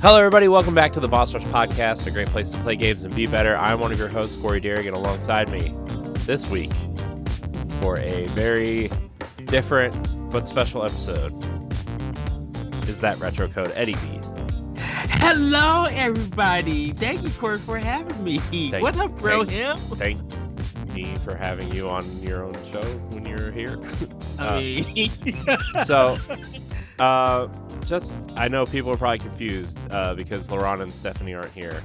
Hello, everybody. Welcome back to the Boss Rush Podcast, a great place to play games and be better. I'm one of your hosts, Corey Derrick, and alongside me this week for a very different but special episode is that retro code, Eddie B. Hello, everybody. Thank you, Corey, for having me. What up, bro? Him? Thank me for having you on your own show when you're here. I know people are probably confused because Laurent and Stephanie aren't here.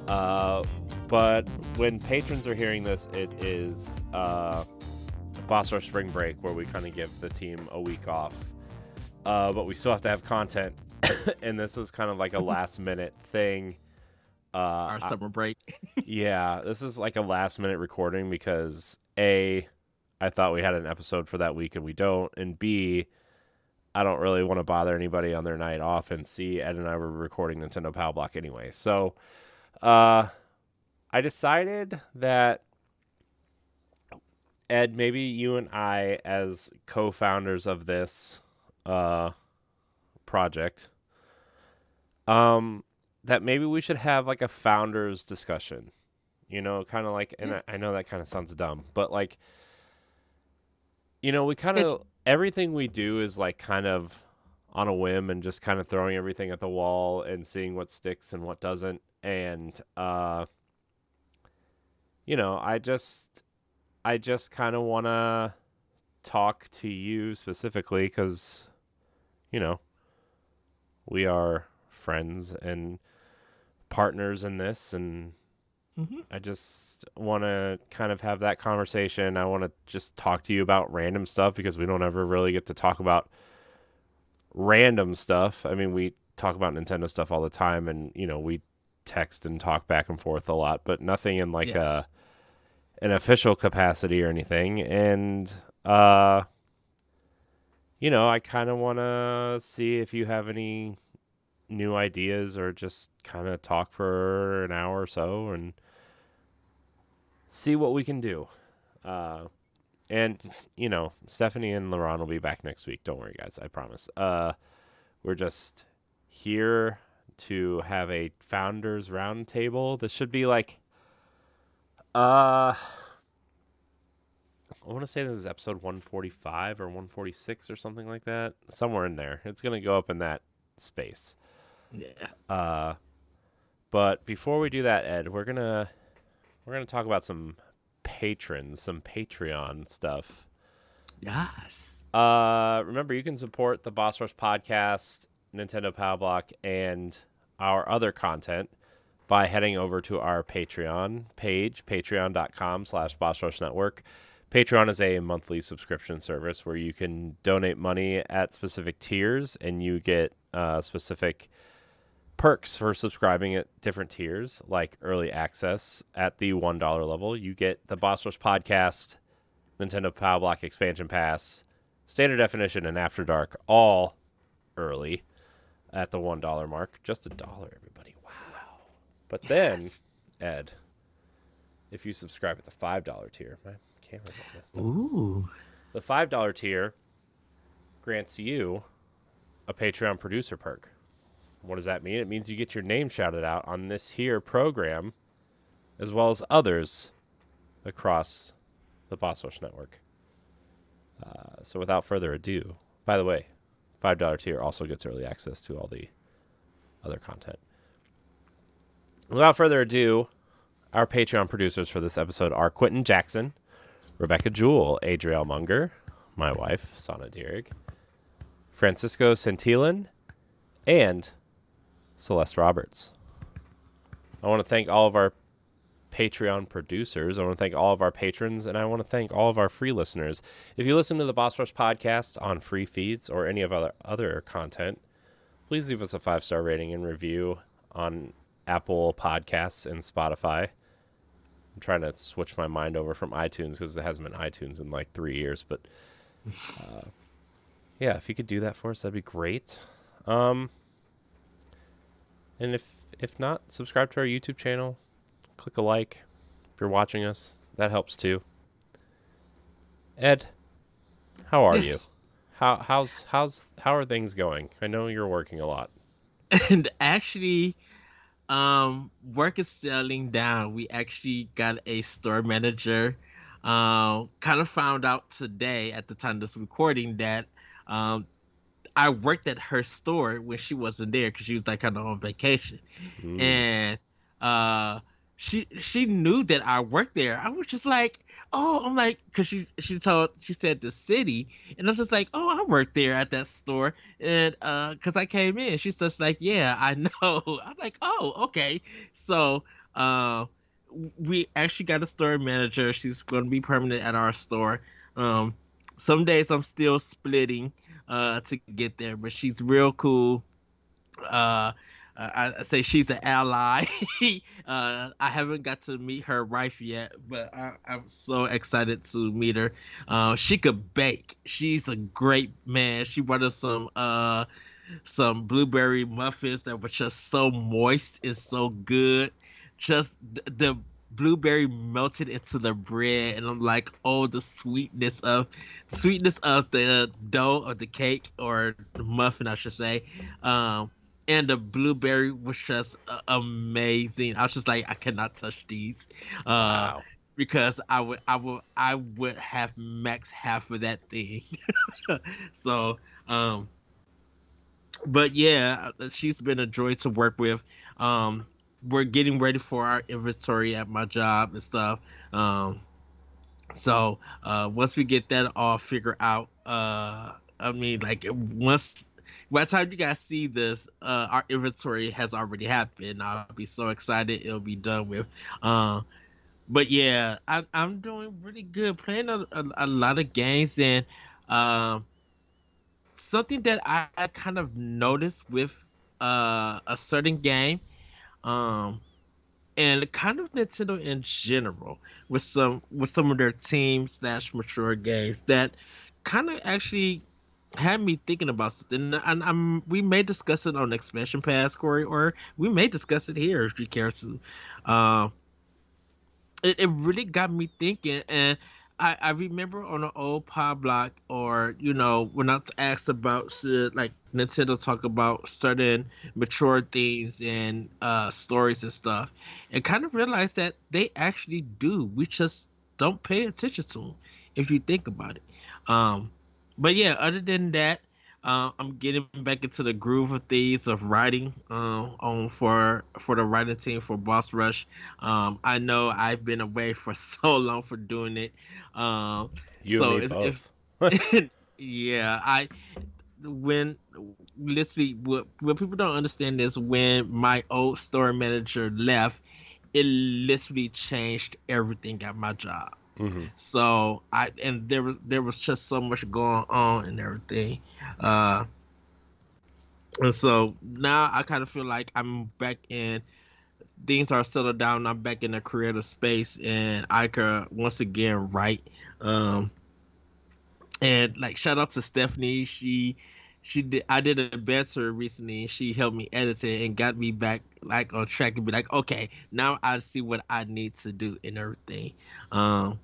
But when patrons are hearing this, it is Boss Rush Spring Break, where we kind of give the team a week off. But we still have to have content, and this was kind of like a last-minute thing. Our summer break. Yeah, this is like a last-minute recording because, A, I thought we had an episode for that week, and we don't, and B, I don't really want to bother anybody on their night off, and C, Ed and I were recording Nintendo Power Block anyway. So I decided that, Ed, maybe you and I, as co-founders of this project, that maybe we should have like a founders discussion, kind of like, and yes. I know that kind of sounds dumb, but like, we kind of, everything we do is like kind of on a whim and just kind of throwing everything at the wall and seeing what sticks and what doesn't. And, I just kind of want to talk to you specifically because, we are friends and partners in this, and I just want to kind of have that conversation. I want to just talk to you about random stuff because we don't ever really get to talk about random stuff. I mean, we talk about Nintendo stuff all the time, and, we text and talk back and forth a lot, but nothing in like an official capacity or anything. And, I kind of want to see if you have any new ideas or just kind of talk for an hour or so and see what we can do. And, Stephanie and Laurent will be back next week. Don't worry, guys. I promise. We're just here to have a founders roundtable. This should be like, I want to say this is episode 145 or 146 or something like that. Somewhere in there. It's going to go up in that space. Yeah. But before we do that, Ed, we're gonna talk about some patrons, some Patreon stuff. Yes. Remember, you can support the Boss Rush Podcast, Nintendo Power Block, and our other content by heading over to our Patreon page, patreon.com/BossRushNetwork. Patreon is a monthly subscription service where you can donate money at specific tiers, and you get specific perks for subscribing at different tiers, like early access at the $1 level. You get the Boss Rush Podcast, Nintendo Power Block Expansion Pass, Standard Definition, and After Dark, all early at the $1 mark. Just $1, everybody. Wow. But then, Ed, if you subscribe at the $5 tier, my camera's all messed up. Ooh. The $5 tier grants you a Patreon producer perk. What does that mean? It means you get your name shouted out on this here program, as well as others across the Boss Rush Network. So without further ado, by the way, $5 tier also gets early access to all the other content. Without further ado, our Patreon producers for this episode are Quentin Jackson, Rebecca Jewell, Adrielle Munger, my wife, Sana Dierig, Francisco Santillan, and Celeste Roberts. I want to thank all of our Patreon producers. I want to thank all of our patrons, and I want to thank all of our free listeners. If you listen to the Boss Rush Podcast on free feeds or any of our other content, please leave us a 5-star rating and review on Apple Podcasts and Spotify. I'm trying to switch my mind over from iTunes because it hasn't been iTunes in like 3 years, but yeah, if you could do that for us, that'd be great. And if not, subscribe to our YouTube channel. Click a like if you're watching us. That helps too. Ed, how are you? How are things going? I know you're working a lot. And actually, work is settling down. We actually got a store manager. Kind of found out today at the time of this recording that um I worked at her store when she wasn't there because she was like kind of on vacation, Mm. and uh, she knew that I worked there. I was just like, oh, I'm like, because she said the city, and I was just like, oh, I worked there at that store, and because I came in, she's just like, yeah, I know. I'm like, oh, okay, so uh, we actually got a store manager. She's going to be permanent at our store. Um, some days I'm still splitting to get there, but she's real cool. Uh, I say she's an ally. I haven't got to meet her wife yet, but I'm so excited to meet her. She could bake. She's a great man. She brought us some blueberry muffins that were just so moist and so good. Just the blueberry melted into the bread, and I'm like, oh, the sweetness of the dough of the cake or the muffin, I should say. And the blueberry was just amazing. I was just like, I cannot touch these, uh, Wow. because I would have max half of that thing. So, um, but yeah, she's been a joy to work with. Um, we're getting ready for our inventory at my job and stuff. Um, so once we get that all figured out, I mean, like once by the time you guys see this, our inventory has already happened. I'll be so excited it'll be done with. Uh, but yeah, I'm doing really good, playing a lot of games, and um, something that I kind of noticed with a certain game, um, and kind of Nintendo in general, with some of their team slash mature games that kind of actually had me thinking about something, and we may discuss it on Expansion Pass, Corey, or we may discuss it here if you care to. Um, it really got me thinking, and I remember on an old pod block, or when I asked about, should like Nintendo talk about certain mature things and stories and stuff, and kind of realized that they actually do. We just don't pay attention to them if you think about it. um but yeah, other than that, I'm getting back into the groove of things of writing, on for the writing team for Boss Rush. I know I've been away for so long for doing it. Um, You and so me it's if both. yeah, I when literally what people don't understand is when my old store manager left, it literally changed everything at my job. Hmm. So there was just so much going on and everything. Uh and so now I kind of feel like I'm back in, things are settled down. I'm back in a creative space, and I could once again write. Um and like, shout out to Stephanie. She did I did a better recently, and she helped me edit it and got me back like on track and be like, okay, now I see what I need to do and everything. Um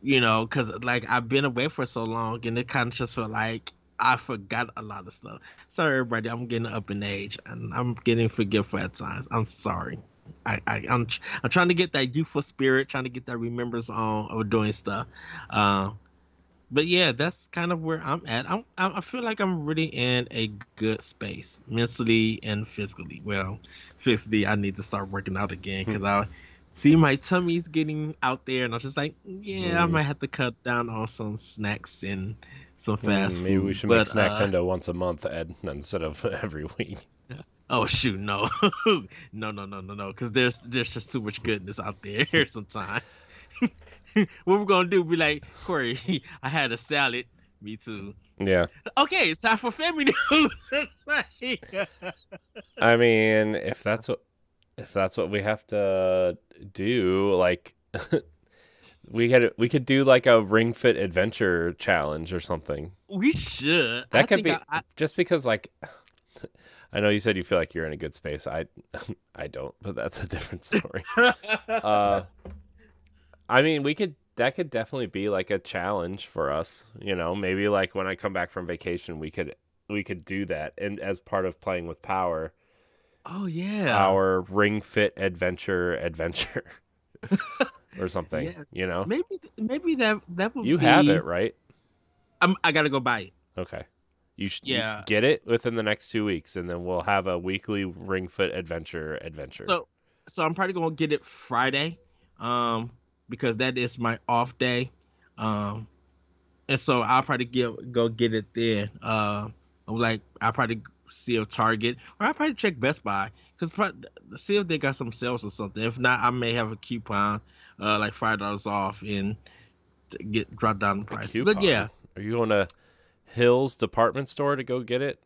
because like I've been away for so long, and it kind of just felt like I forgot a lot of stuff. Sorry, everybody, I'm getting up in age, and I'm getting forgetful at times. I'm sorry. I'm trying to get that youthful spirit, trying to get that remembrance on of doing stuff. Um, but yeah, that's kind of where I'm at. I feel like I'm really in a good space mentally and physically. Well, physically, I need to start working out again because I see my tummy's getting out there, and I'm just like, yeah, I Mm. might have to cut down on some snacks and some fast Maybe we food. should make But Snacktendo once a month, Ed, instead of every week. oh shoot, no, no, because there's just too much goodness out there sometimes. What we're gonna do? Be like, Corey, I had a salad. Me too. Yeah. Okay, it's time for family news. Like, I mean, if that's what we have to do, like we could do like a Ring Fit Adventure challenge or something. we should. I That could think be I just because like I know you said you feel like you're in a good space. I don't, but that's a different story. Uh I mean, that could definitely be like a challenge for us, maybe like when I come back from vacation, we could we could do that, and as part of playing with Power, Oh yeah. our Ring Fit adventure or something. Yeah. You know, Maybe that would you have be. it right. I gotta go buy it. Okay. You Yeah. get it within the next 2 weeks, and then we'll have a weekly Ring Fit adventure. So I'm probably gonna get it Friday, because that is my off day, and so I'll probably go get it then. Like I'll probably see a Target, or I'll probably check Best Buy, because see if they got some sales or something. If not, I may have a coupon, like $5 off, and to get drop down the A price. coupon. But yeah, Are you going to Hills department store to go get it?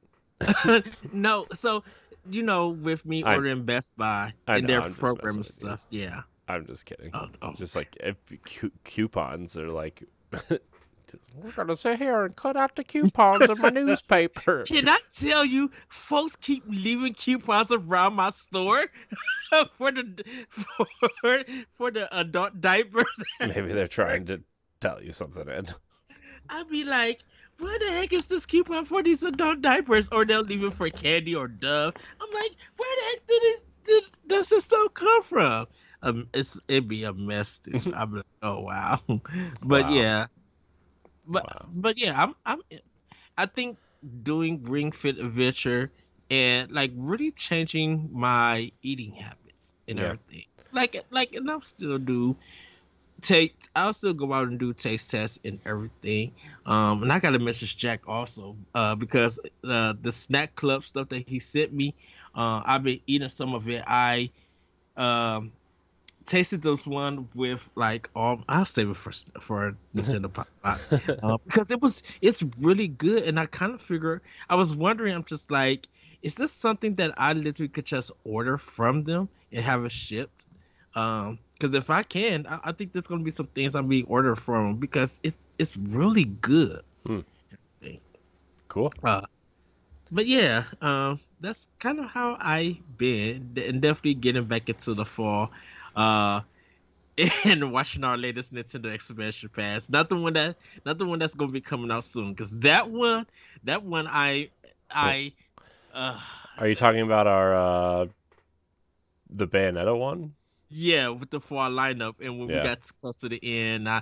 no. So with me I ordering Best Buy I and know. their I'm just program messing and with stuff, yeah. you. I'm just kidding. Oh. Just like coupons are like. We're gonna sit here and cut out the coupons in my newspaper. Can I tell you, folks keep leaving coupons around my store for the adult diapers. Maybe they're trying to tell you something, Ed. I'd be like, where the heck is this coupon for these adult diapers? Or they'll leave it for candy or Dove. I'm like, where the heck does this stuff come from? It'd be a mess, dude. I'm like, oh wow. But Wow. yeah. Wow. But yeah, I think doing Ring Fit Adventure and like really changing my eating habits and Yeah. everything. And I'll still go out and do taste tests and everything. And I gotta message Jack also, because the snack club stuff that he sent me, I've been eating some of it. I tasted this one with like I'll save it for Nintendo Pop, because it's really good, and I kind of I was wondering, I'm just like, is this something that I literally could just order from them and have it shipped? Because if I can, I think there's gonna be some things I'm being ordered from them, because it's really good. Cool. But yeah, that's kind of how I been, and definitely getting back into the fall, and watching our latest Nintendo expansion pass. Not the one that's gonna be coming out soon, because that one, I, Are you talking about our the Bayonetta one? yeah, with the fall lineup, and when we Yeah. got close to the end, I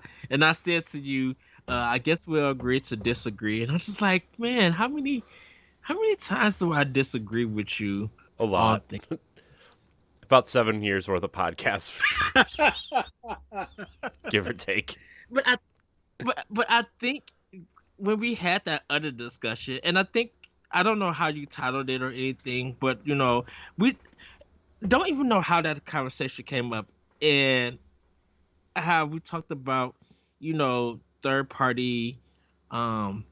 said to you, I guess we'll agree to disagree, and I'm just like, man, how many times do I disagree with you A on lot. things? About 7 years worth of podcasts, give or take. But I think when we had that other discussion, and I don't know how you titled it or anything, but we don't even know how that conversation came up, and how we talked about third party, and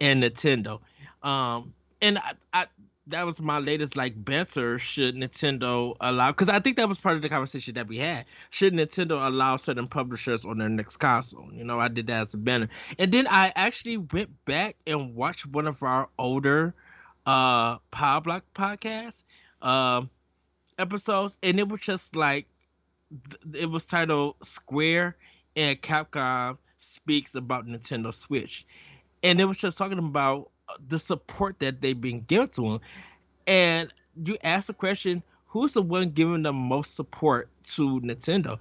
Nintendo, and I that was my latest like banter. Should Nintendo allow? Because I think that was part of the conversation that we had. Should Nintendo allow certain publishers on their next console? I did that as a banner, and then I actually went back and watched one of our older Power Block podcast episodes, and it was just like it was titled "Square and Capcom Speaks About Nintendo Switch," and it was just talking about the support that they've been given to them. And you ask the question, who's the one giving the most support to Nintendo?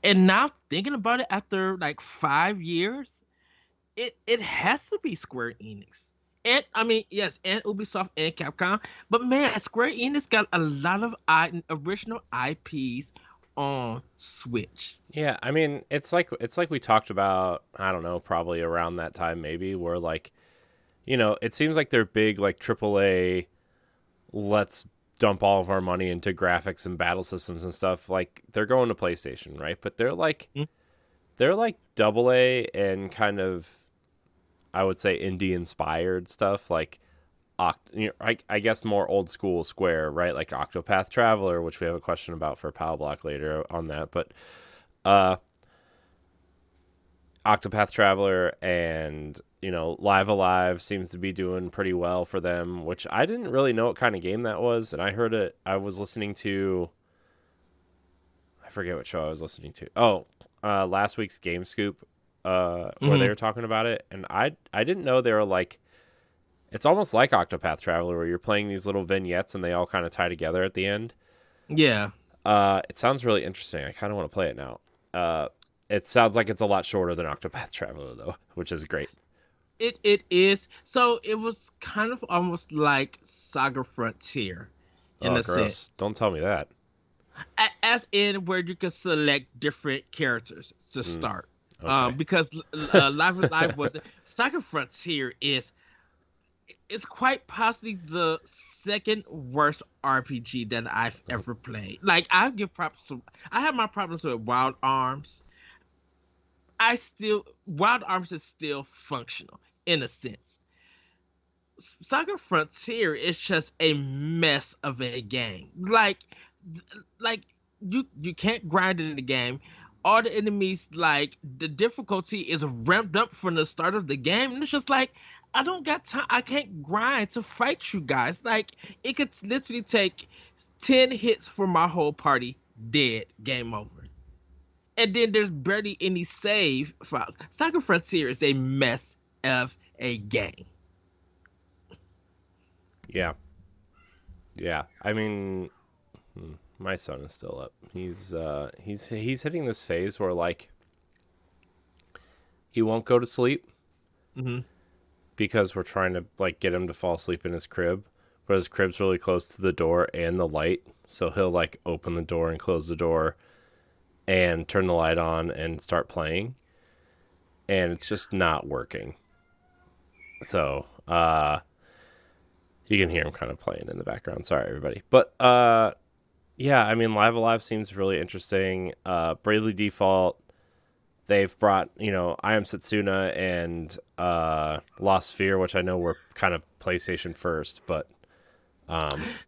And now thinking about it, after like 5 years, it has to be Square Enix. And I mean, yes, and Ubisoft and Capcom, but man, Square Enix got a lot of original IPs on Switch. Yeah, I mean, it's like we talked about, I don't know, probably around that time maybe, where like, it seems like they're big like AAA, let's dump all of our money into graphics and battle systems and stuff. Like they're going to PlayStation, right? But they're like AA and kind of, I would say, indie inspired stuff, like I guess more old school Square, right? Like Octopath Traveler, which we have a question about for Power Block later on that, but Octopath Traveler and Live Alive seems to be doing pretty well for them, which I didn't really know what kind of game that was, and I heard it. I was listening to, I forget what show I was listening to. Oh, last week's Game Scoop, where they were talking about it, and I didn't know they were like It's almost like Octopath Traveler, where you're playing these little vignettes and they all kind of tie together at the end. Yeah. It sounds really interesting. I kind of want to play it now. It sounds like it's a lot shorter than Octopath Traveler, though, which is great. It is. So it was kind of almost like Saga Frontier in a Gross. sense. Don't tell me that. As in where you can select different characters to start. Okay. Because Live is Live wasn't. Saga Frontier is it's quite possibly the second worst RPG that I've ever played. Like I give props to I have my problems with Wild Arms. Wild Arms is still functional in a sense. Saga Frontier is just a mess of a game. Like you can't grind in the game. All the enemies, like the difficulty is ramped up from the start of the game, and it's just like I don't got time. I can't grind to fight you guys. Like it could literally take 10 hits for my whole party dead, game over. And then there's barely any save files. Saga Frontier is a mess of a game. Yeah. Yeah. I mean, my son is still up. He's hitting this phase where like he won't go to sleep because we're trying to like get him to fall asleep in his crib, but his crib's really close to the door and the light, so he'll like open the door and close the door and turn the light on and start playing, and it's just not working. So you can hear him kind of playing in the background. Sorry, everybody. But yeah, I mean, Live Alive seems really interesting. Bravely Default, they've brought, I Am Setsuna and Lost Sphere, which I know were kind of PlayStation first, but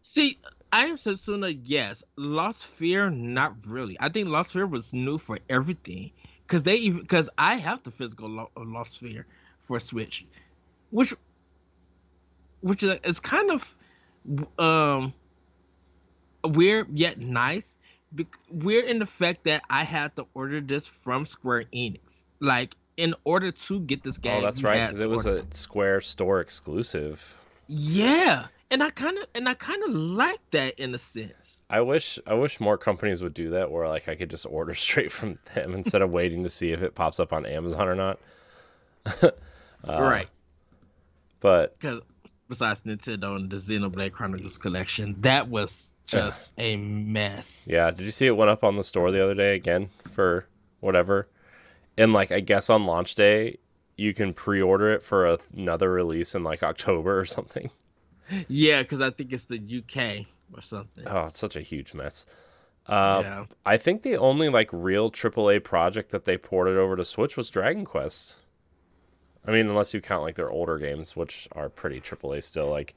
see, I Am Setsuna, yes. Lost Sphere, not really. I think Lost Sphere was new for everything because I have the physical Lost Sphere for Switch, which is kind of weird yet nice. Weird in the fact that I had to order this from Square Enix. Like in order to get this game. Oh, that's right, because it was a Square store exclusive. Yeah, and I kind of like that in a sense. I wish more companies would do that, where like I could just order straight from them instead of waiting to see if it pops up on Amazon or not. Right. But because besides Nintendo and the Xenoblade Chronicles collection, that was just a mess. Yeah, did you see it went up on the store the other day again for whatever? And like I guess on launch day, you can pre-order it for another release in like October or something. Yeah, because I think it's the UK or something. Oh, it's such a huge mess. Yeah. I think the only like real AAA project that they ported over to Switch was Dragon Quest. I mean, unless you count like their older games, which are pretty AAA still. Like,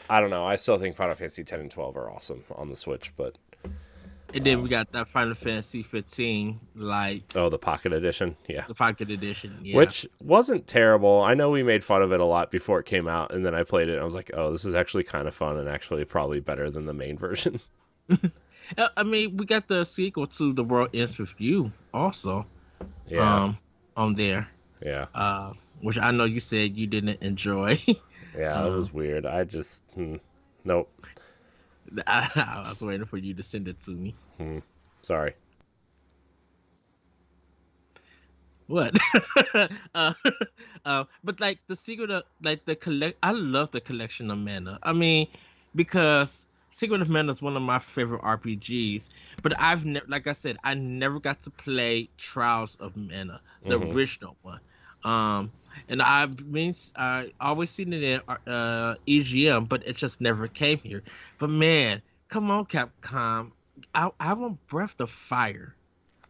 I don't know. I still think Final Fantasy 10 and 12 are awesome on the Switch, but. And then we got that Final Fantasy 15, like. Oh, the Pocket Edition, yeah. The Pocket Edition, yeah. Which wasn't terrible. I know we made fun of it a lot before it came out, and then I played it, and I was like, oh, this is actually kind of fun, and actually probably better than the main version. I mean, we got the sequel to The World Ends With You also. Yeah. On there. Yeah. Which I know you said you didn't enjoy. Yeah, that was weird. I just nope. I was waiting for you to send it to me. Sorry. What? But like the Secret of like I love the Collection of Mana. I mean, because Secret of Mana is one of my favorite RPGs, but like I said, I never got to play Trials of Mana, the original one. And I always seen it in EGM, but it just never came here. But man, come on, Capcom, I want Breath of Fire.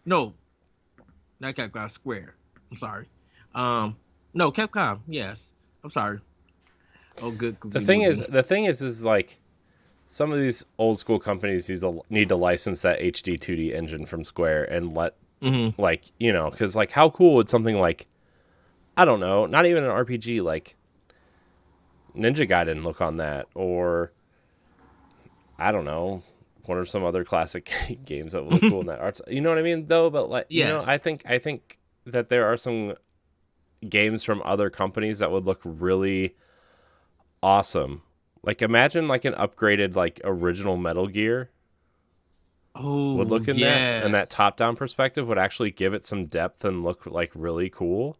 No, not Capcom, Square. I'm sorry. No, Capcom. Yes, I'm sorry. Oh, good. The thing is like some of these old school companies need to license that HD 2D engine from Square and let like because like how cool would something like I don't know, not even an RPG like Ninja Gaiden look on that, or I don't know, what are some other classic games that would look cool in that art? You know what I mean, though. But like, yes. I think that there are some games from other companies that would look really awesome. Like imagine like an upgraded like original Metal Gear would Oh look in that, and that yes, top down perspective would actually give it some depth and look like really cool,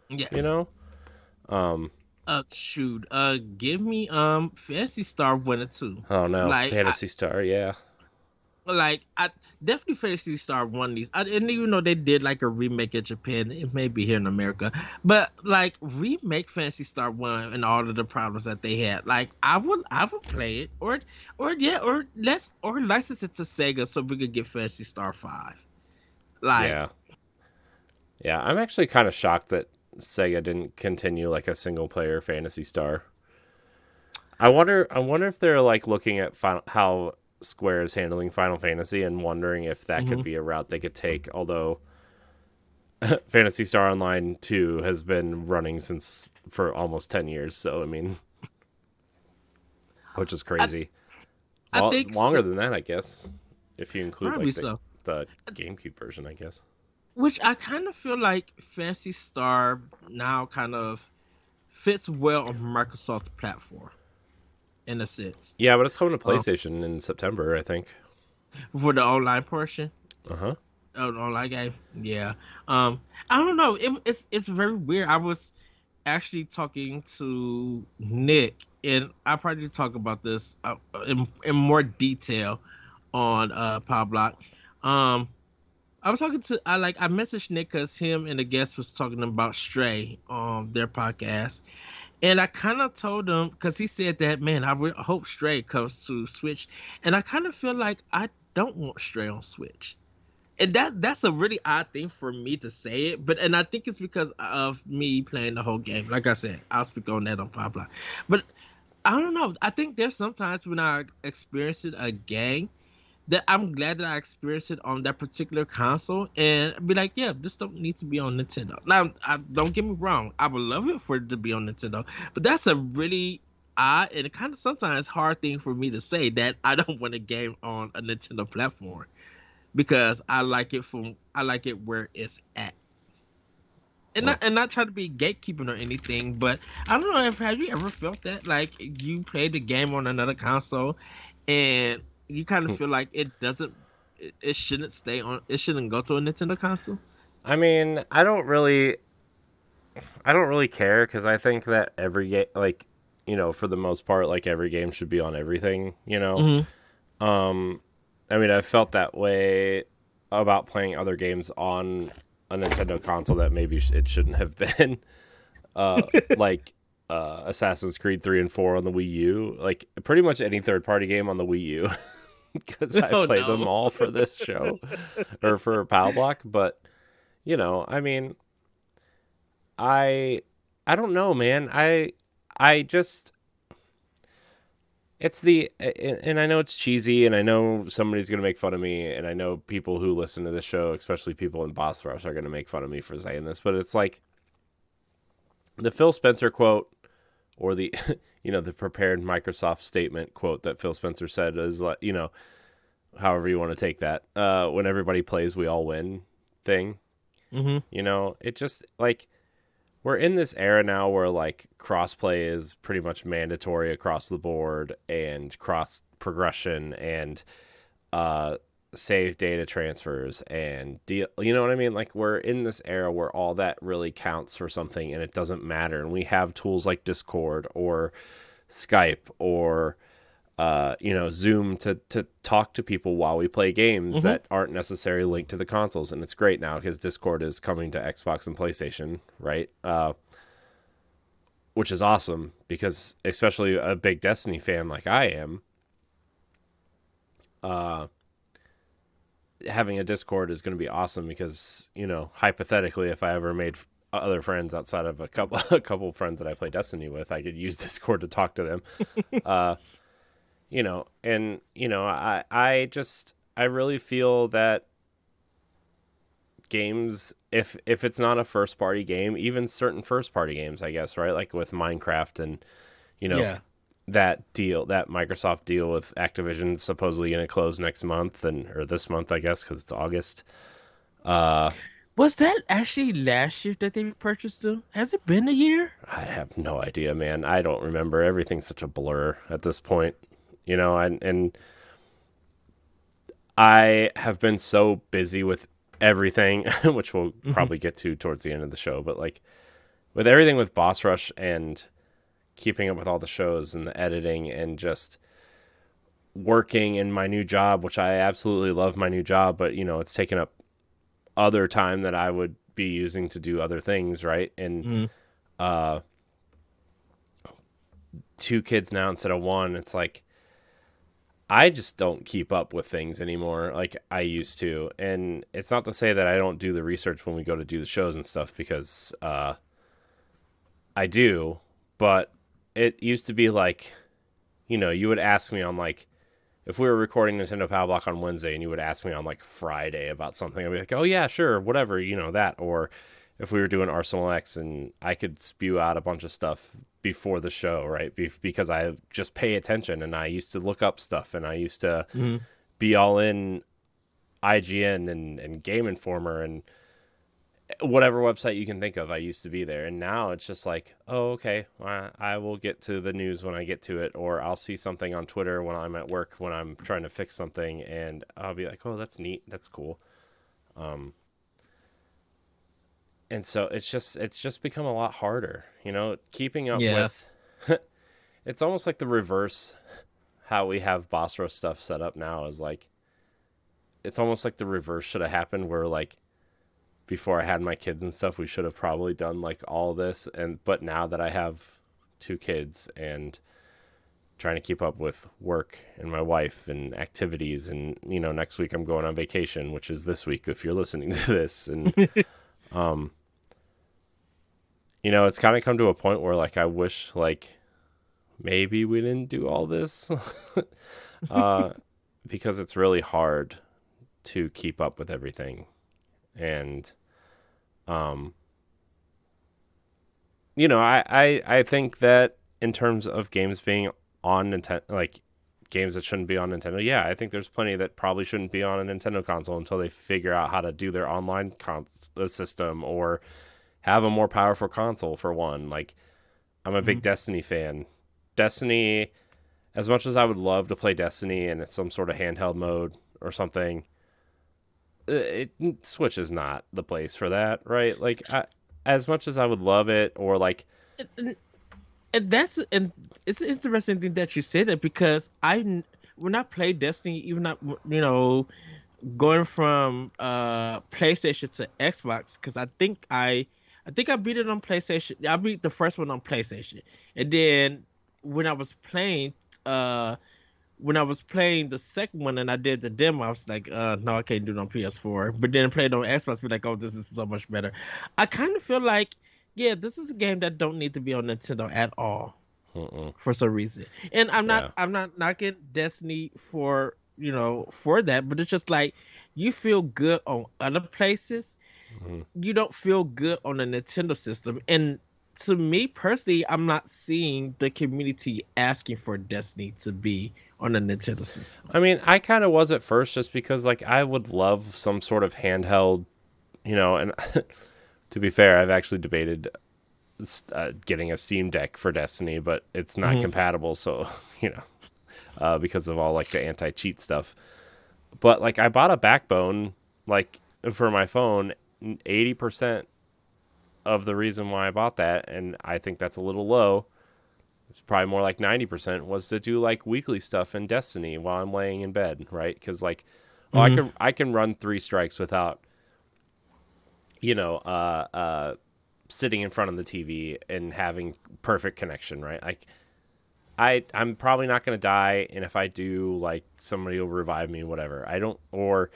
you yes. know? Um Shoot. Give me Fantasy Star 1 and 2. oh no, Like I Fantasy Star, yeah. I definitely Fantasy Star one of these. I didn't even know they did like a remake in Japan. It may be here in America, but like remake Fantasy Star One and all of the problems that they had. Like I would play it, or yeah, or license it to Sega so we could get Fantasy Star 5. Like Yeah. Yeah, I'm actually kind of shocked that Sega didn't continue like a single player Fantasy Star. I wonder if they're like looking at how Square is handling Final Fantasy and wondering if that could mhm. be a route they could take. Although Fantasy Star Online 2 has been running since for almost 10 years, so I mean, which is I crazy. I Well, think longer than that, I guess, if you include probably like so. the GameCube version, I guess. Which I kind of feel like Fantasy Star now kind of fits well on Microsoft's platform in a sense. Yeah, but it's coming to Um, PlayStation in September, I think. for the online portion. Uh huh. Oh, online game. Yeah. I don't know. It's very weird. I was actually talking to Nick, and I probably talk about this in more detail on Power Block. Um, I was talking to I messaged Nick because him and the guest was talking about Stray on their podcast, and I kind of told him because he said that man, hope Stray comes to Switch, and I kind of feel like I don't want Stray on Switch, and that's a really odd thing for me to say it, but and I think it's because of me playing the whole game. Like I said, I'll speak on that on Pablo, but I don't know. I think there's sometimes when I experience it again that I'm glad that I experienced it on that particular console and be like, yeah, this don't need to be on Nintendo. Now, don't get me wrong, I would love it for it to be on Nintendo, but that's a really odd and kind of sometimes hard thing for me to say that I don't want a game on a Nintendo platform because I like it where it's at. Well, And not trying to be gatekeeping or anything, but I don't know if have you ever felt that like you played the game on another console and you kind of feel like it shouldn't stay on it shouldn't go to a Nintendo console. I mean, I don't really care because I think that every game, like, for the most part, like every game should be on everything. Hmm. Um, I mean, I've felt that way about playing other games on a Nintendo console that maybe it shouldn't have been. Like Assassin's Creed 3 and 4 on the Wii U, like pretty much any third party game on the Wii U, because I Oh play them no. all for this show or for Power Block. But I mean, I I don't know, man. I just it's the and I know it's cheesy, and I know somebody's gonna make fun of me, and I know people who listen to this show, especially people in Boss Rush, are gonna make fun of me for saying this, but it's like the Phil Spencer quote, or the the prepared Microsoft statement quote that Phil Spencer said is like, however you want to take that, when everybody plays we all win thing. Hmm. It just like we're in this era now where like crossplay is pretty much mandatory across the board, and cross progression, and uh save data transfers, and deal, you know what I mean? Like we're in this era where all that really counts for something, and it doesn't matter, and we have tools like Discord or Skype or Zoom to talk to people while we play games Hmm. that aren't necessarily linked to the consoles. And it's great now because Discord is coming to Xbox and PlayStation, right? Which is awesome because, especially a big Destiny fan like I am, uh, having a Discord is going to be awesome because, hypothetically, if I ever made other friends outside of a couple friends that I play Destiny with, I could use Discord to talk to them. Uh, and I really feel that games, if it's not a first party game, even certain first party games, I guess, right, like with Minecraft, and you know Yeah. that Microsoft deal with Activision supposedly going to close next month, or this month, I guess, because it's August. uh Was that actually last year that they purchased them? Has it been a year? I have no idea, man. I don't remember. Everything's such a blur at this point, and I have been so busy with everything, which we'll Hmm. probably get to towards the end of the show, but like with everything with Boss Rush and keeping up with all the shows and the editing and just working in my new job, which I absolutely love my new job, but it's taken up other time that I would be using to do other things, right? And Hmm. uh two kids now instead of one, it's like I just don't keep up with things anymore like I used to. And it's not to say that I don't do the research when we go to do the shows and stuff, because I do, but it used to be like, you would ask me on like, if we were recording Nintendo Power Block on Wednesday and you would ask me on like Friday about something, I'd be like, oh yeah, sure, whatever, that. Or if we were doing Arsenal X and I could spew out a bunch of stuff before the show, right? Because I just pay attention and I used to look up stuff and I used to Hmm. be all in IGN and Game Informer and whatever website you can think of. I used to be there, and now it's just like, oh, okay, I will get to the news when I get to it, or I'll see something on Twitter when I'm at work when I'm trying to fix something, and I'll be like, oh, that's neat, that's cool. Um, and so it's just become a lot harder, keeping up Yeah. with. It's almost like the reverse. How we have Boss Rush stuff set up now is like, it's almost like the reverse should have happened, where like before I had my kids and stuff, we should have probably done like all this. But now that I have two kids and trying to keep up with work and my wife and activities, and next week I'm going on vacation, which is this week if you're listening to this, and um it's kind of come to a point where like I wish like maybe we didn't do all this. uh because it's really hard to keep up with everything. And um I think that in terms of games being on Nintendo, like games that shouldn't be on Nintendo, yeah, I think there's plenty that probably shouldn't be on a Nintendo console until they figure out how to do their online system, or have a more powerful console for one. Like, I'm a big Hmm. Destiny fan. Destiny, as much as I would love to play Destiny in some sort of handheld mode or something, Switch is not the place for that, right? Like, as much as I would love it, or like, And, and it's an interesting thing that you say that, because when I played Destiny, even not going from PlayStation to Xbox, because I think I beat it on PlayStation. I beat the first one on PlayStation, and then when I was playing uh when I was playing the second one and I did the demo, I was like, no, I can't do it on PS4. But then played on Xbox, be like, oh, this is so much better. I kind of feel like, yeah, this is a game that don't need to be on Nintendo at all mm-mm, for some reason. And I'm not yeah. I'm not knocking Destiny for for that, but it's just like, you feel good on other places, Mm-hmm. you don't feel good on the Nintendo system. And to me personally, I'm not seeing the community asking for Destiny to be on the Nintendo system. I mean, I kind of was at first, just because like I would love some sort of handheld, and to be fair, I've actually debated getting a Steam Deck for Destiny, but it's not Hmm. compatible. So, you know, because of all like the anti cheat stuff. But like I bought a Backbone like for my phone. 80% of the reason why I bought that, and I think that's a little low, it's probably more like 90%, was to do like weekly stuff in Destiny while I'm laying in bed, right? Because like, oh, I Hmm. can I can run three strikes without, you know, sitting in front of the TV and having perfect connection, right? Like, I'm probably not gonna die, and if I do, like somebody will revive me, whatever. I don't, or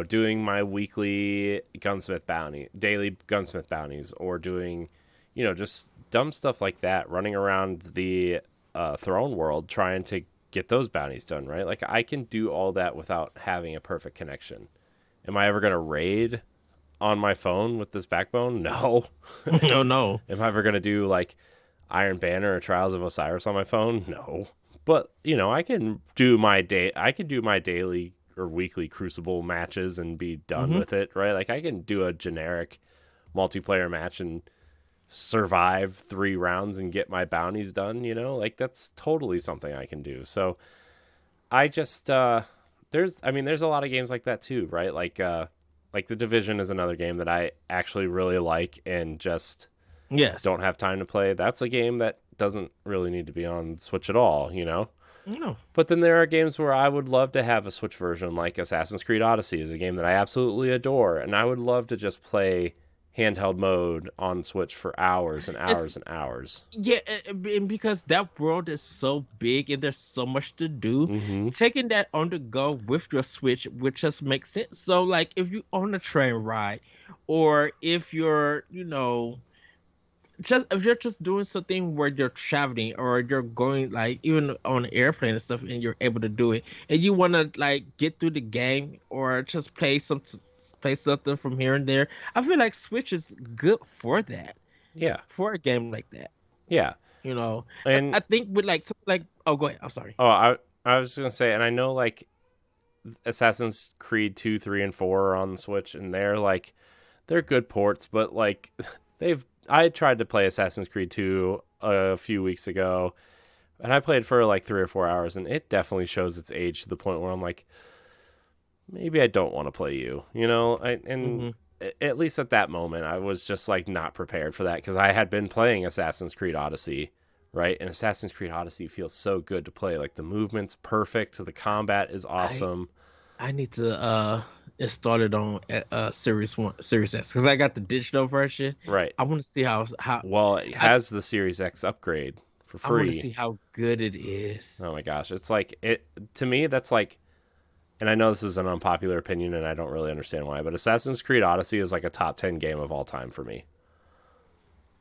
doing my weekly gunsmith bounty, daily gunsmith bounties, or doing, just dumb stuff like that, running around the throne world trying to get those bounties done, right? Like, I can do all that without having a perfect connection. Am I ever going to raid on my phone with this Backbone? No. Oh no. Am I ever going to do like Iron Banner or Trials of Osiris on my phone? No. But, I can do my daily or weekly Crucible matches and be done with it, right? Like I can do a generic multiplayer match and survive 3 rounds and get my bounties done, you know? Like that's totally something I can do. So I just there's a lot of games like that too, right? Like The Division is another game that I actually really like and just don't have time to play. That's a game that doesn't really need to be on Switch at all, you know? No. But then there are games where I would love to have a Switch version, like Assassin's Creed Odyssey is a game that I absolutely adore, and I would love to just play handheld mode on Switch for hours and hours and hours. Yeah, and because that world is so big and there's so much to do, taking that on the go with your Switch would just make sense. So, like, if you on a train ride, or if you're, if you're just doing something where you're traveling or you're going like even on an airplane and stuff and you're able to do it and you want to like get through the game or just play something from here and there, I feel like Switch is good for that. Yeah. For a game like that. Yeah. And I think with like something like, oh, go ahead. I'm sorry. Oh, I was going to say, and I know like Assassin's Creed 2, 3, and 4 are on the Switch and they're good ports, but like I tried to play Assassin's Creed 2 a few weeks ago, and I played for like 3 or 4 hours, and it definitely shows its age to the point where I'm like, maybe I don't want to play you, at least at that moment, I was just like not prepared for that because I had been playing Assassin's Creed Odyssey, right? And Assassin's Creed Odyssey feels so good to play. Like the movement's perfect, the combat is awesome. I need to install it on Series X because I got the digital version. Right. I want to see how. Well, it has the Series X upgrade for free. I want to see how good it is. Oh my gosh, it's like to me. That's like, and I know this is an unpopular opinion, and I don't really understand why, but Assassin's Creed Odyssey is like a top 10 game of all time for me.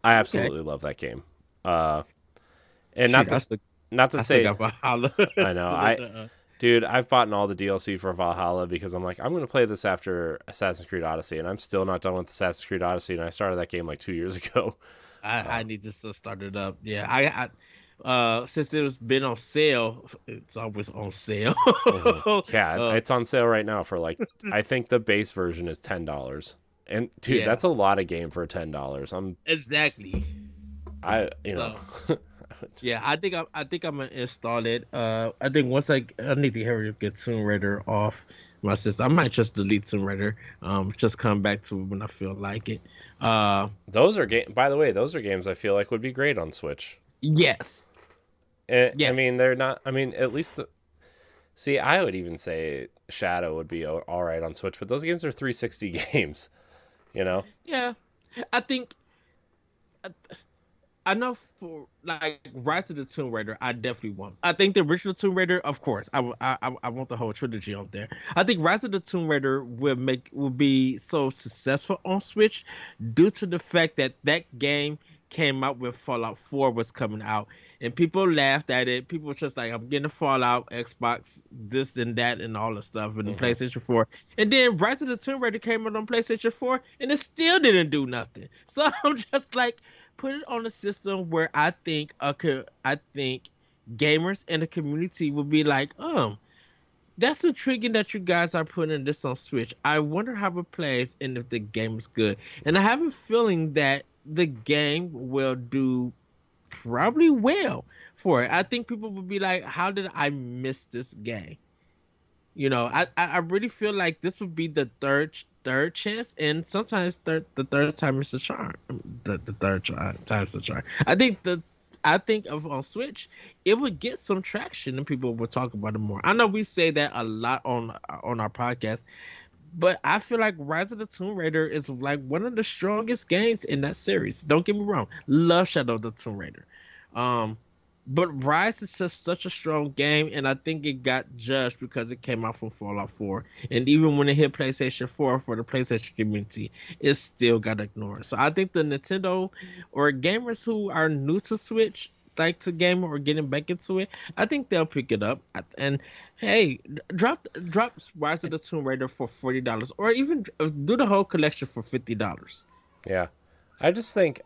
I absolutely love that game. And not to say, Valhalla. I know Dude, I've bought all the DLC for Valhalla because I'm like, I'm going to play this after Assassin's Creed Odyssey, and I'm still not done with Assassin's Creed Odyssey, and I started that game like 2 years ago. I need to start it up. Yeah, I since it was been on sale, it's always on sale. Yeah, it's on sale right now for like, I think the base version is $10. And dude, that's a lot of game for $10. Exactly. Yeah, I think I'm gonna install it. I think once I need to get Tomb Raider off my system. I might just delete Tomb Raider. Just come back to it when I feel like it. Those are by the way, those are games I feel like would be great on Switch. Yes. I mean, they're not. I mean, at least see, I would even say Shadow would be all right on Switch, but those games are 360 games. Yeah, I think. I know for like Rise of the Tomb Raider, I definitely want. I think the original Tomb Raider, of course, I want the whole trilogy on there. I think Rise of the Tomb Raider will be so successful on Switch due to the fact that game came out when Fallout 4 was coming out, and people laughed at it. People were just like, "I'm getting a Fallout, Xbox, this and that, and all the stuff," and the PlayStation 4. And then Rise of the Tomb Raider came out on PlayStation 4, and it still didn't do nothing. So I'm just like, put it on a system where I think gamers and the community would be like, that's intriguing that you guys are putting this on Switch. I wonder how it plays and if the game is good. And I have a feeling that the game will do probably well for it. I think people would be like, how did I miss this game? I really feel like this would be the third chance, and sometimes the third time is the charm. The third time's the charm. I think of on Switch, it would get some traction and people will talk about it more. I know we say that a lot on our podcast, but I feel like Rise of the Tomb Raider is like one of the strongest games in that series. Don't get me wrong. Love Shadow of the Tomb Raider. But Rise is just such a strong game, and I think it got judged because it came out from Fallout 4. And even when it hit PlayStation 4 for the PlayStation community, it still got ignored. So I think the Nintendo or gamers who are new to Switch, like to game or getting back into it, I think they'll pick it up. And hey, drop Rise of the Tomb Raider for $40, or even do the whole collection for $50. Yeah, I just think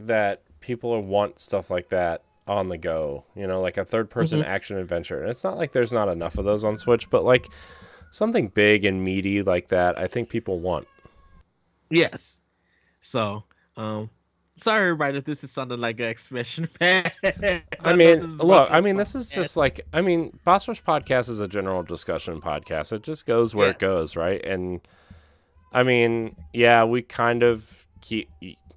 that people want stuff like that on the go, like a third person action adventure. And it's not like there's not enough of those on Switch, but like something big and meaty like that, I think people want. Yes. So, sorry everybody if this is sounding like an expression pass. I I know mean, this is look, I Boss mean, this is podcast. just like, I mean, Boss Rush Podcast is a general discussion podcast. It just goes where it Yes. goes, right? And I mean, yeah, we kind of keep.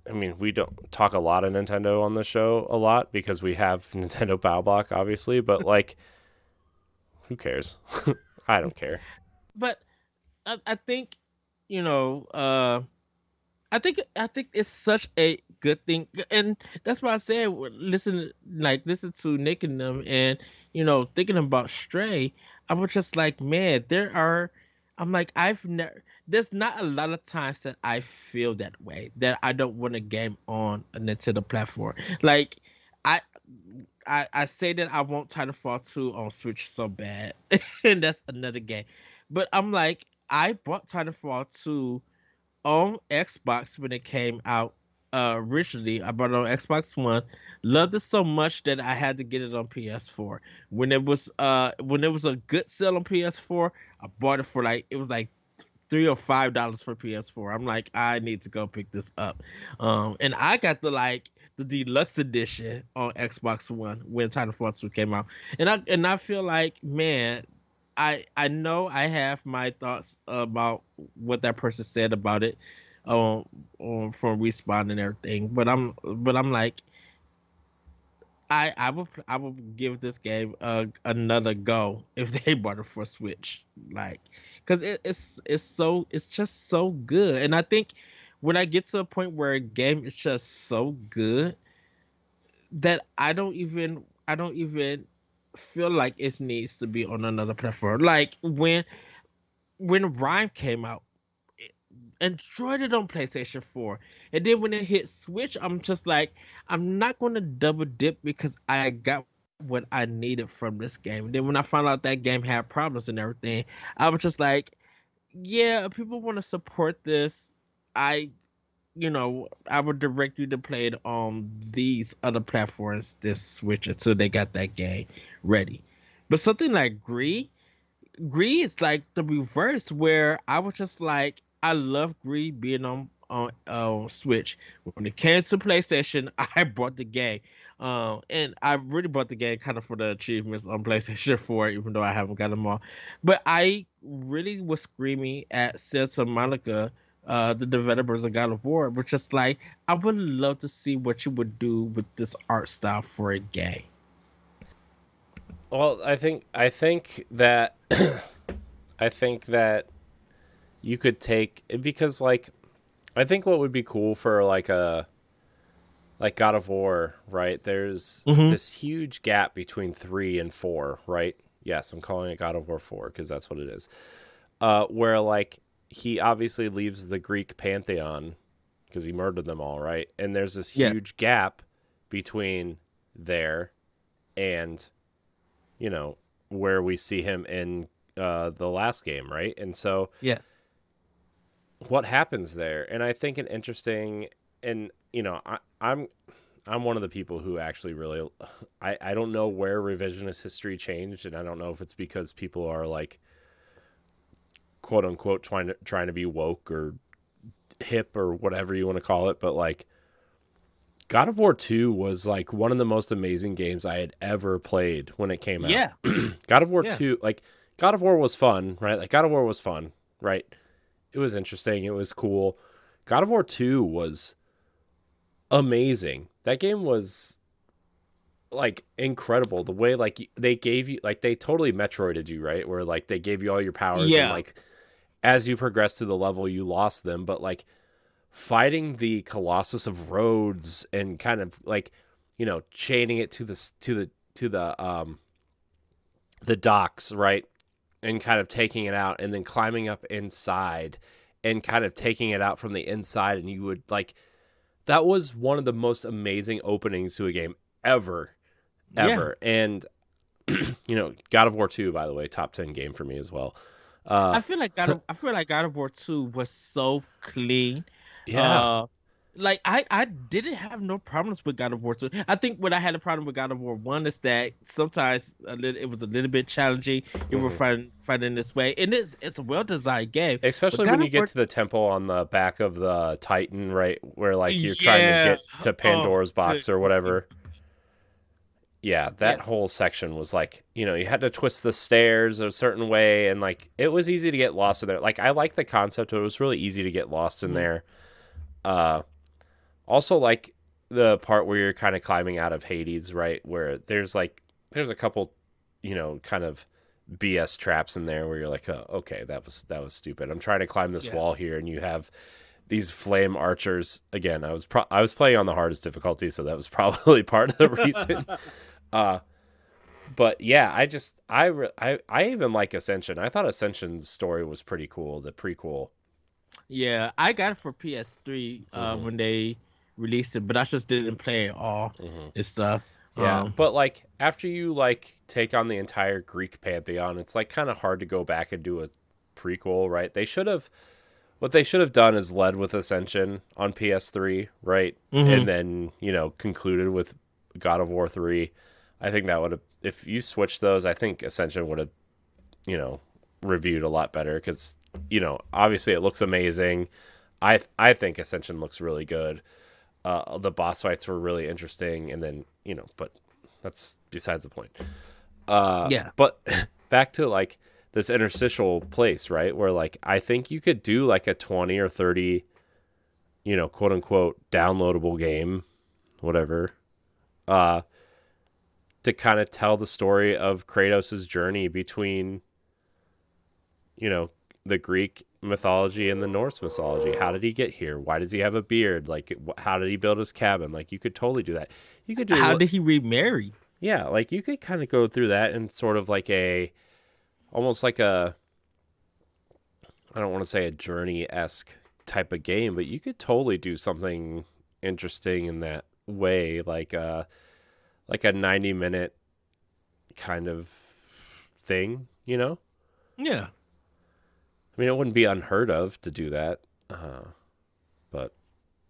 I mean, we don't talk a lot of Nintendo on the show a lot because we have Nintendo Power Block, obviously. But like, who cares? I don't care. But I think, you know, I think it's such a good thing, and that's why I said listen to Nick and them, and thinking about Stray, I was just like, man, I'm like, I've never. There's not a lot of times that I feel that way, that I don't want a game on a Nintendo platform. Like, I I say that I want Titanfall 2 on Switch so bad, and that's another game. But I'm like, I bought Titanfall 2 on Xbox when it came out originally. I bought it on Xbox One. Loved it so much that I had to get it on PS4. When it was a good sale on PS4, I bought it for like, it was like $3 or $5 for PS4. I'm like, I need to go pick this up. And I got the deluxe edition on Xbox One when Titanfall 2 came out. And I feel like, man, I know I have my thoughts about what that person said about it, from Respawn and everything. But I'm like, I will give this game another go if they bought it for Switch, like, because it's just so good. And I think when I get to a point where a game is just so good that I don't even feel like it needs to be on another platform. Like when Rhyme came out, enjoyed it on PlayStation 4. And then when it hit Switch, I'm just like, I'm not going to double dip because I got what I needed from this game. And then when I found out that game had problems and everything, I was just like, yeah, people want to support this. I, I would direct you to play it on these other platforms, this Switch, until they got that game ready. But something like Gree is like the reverse, where I was just like, I love Gree being on Switch. When it came to PlayStation, I bought the game, and I really bought the game kind of for the achievements on PlayStation 4, even though I haven't got them all. But I really was screaming at Santa Monica, the developers of God of War, but just like, I would love to see what you would do with this art style for a game. Well, I think that I think that you could take because like I think what would be cool for like a like God of War, right? There's Hmm. this huge gap between 3 and 4, right? Yes, I'm calling it God of War 4 because that's what it is. Where like he obviously leaves the Greek pantheon because he murdered them all, right? And there's this Yes, huge gap between there and where we see him in the last game, right? And so yes, what happens there? And I think an interesting and I'm one of the people who actually really I don't know where revisionist history changed, and I don't know if it's because people are like quote unquote trying to be woke or hip or whatever you want to call it, but like God of War 2 was like one of the most amazing games I had ever played when it came out. yeah, God of War yeah, 2, like God of War was fun, right? Like God of War was fun, right? It was interesting, it was cool. God of War 2 was amazing. That game was like incredible. The way like they gave you like they totally Metroided you, right? Where like they gave you all your powers and yeah, like as you progressed through the level you lost them, but like fighting the Colossus of Rhodes and kind of like chaining it to the docks, right? And kind of taking it out and then climbing up inside and kind of taking it out from the inside, and you would like that was one of the most amazing openings to a game ever yeah. ever. And God of War 2, by the way, top 10 game for me as well. uh I feel like God of War 2 was so clean. yeah, Uh like I didn't have no problems with God of War 2. I think what I had a problem with God of War 1 is that sometimes it was a little bit challenging. You were Hmm. fighting this way, and it's a well designed game. But Especially God when of you get War, to the temple on the back of the Titan, right, where like you're trying to yeah, get to oh, Pandora's good. box or whatever. Yeah, Yeah, that whole section was like, you had to twist the stairs a certain way, and like it was easy to get lost in there. Like I like the concept, but it was really easy to get lost in mhm. there. Uh, Also like the part where you're kind of climbing out of Hades, right? Where there's a couple, kind of BS traps in there where you're like, oh, okay, that was stupid. I'm trying to climb this Yeah. wall here, and you have these flame archers. Again, I was playing on the hardest difficulty, so that was probably part of the reason. Uh, but yeah, I even like Ascension. I thought Ascension's story was pretty cool. The prequel. Yeah, I got it for PS3 Hmm. when they released it, but I just didn't play it all Hmm. and stuff. Yeah, Um, but like after you like take on the entire Greek pantheon, it's like kind of hard to go back and do a prequel, right? What they should have done is led with Ascension on PS3, right? mhm. And then, concluded with God of War 3. I think that would have if you switched those, I think Ascension would have, you know, reviewed a lot better cuz obviously it looks amazing. I think Ascension looks really good. The boss fights were really interesting, and then but that's besides the point. Yeah. But back to like this interstitial place, right? Where like I think you could do like a 20 or 30, quote unquote downloadable game, whatever, uh, to kind of tell the story of Kratos' journey between, you know, the Greek mythology and the Norse mythology. How did he get here? Why does he have a beard? Like, how did he build his cabin? Like, you could totally do that. You could How do, did he remarry? yeah, like you could kind of go through that and sort of like almost like I don't want to say a journey esque type of game, but you could totally do something interesting in that way, like a 90-minute kind of thing, Yeah. I mean, it wouldn't be unheard of to do that, but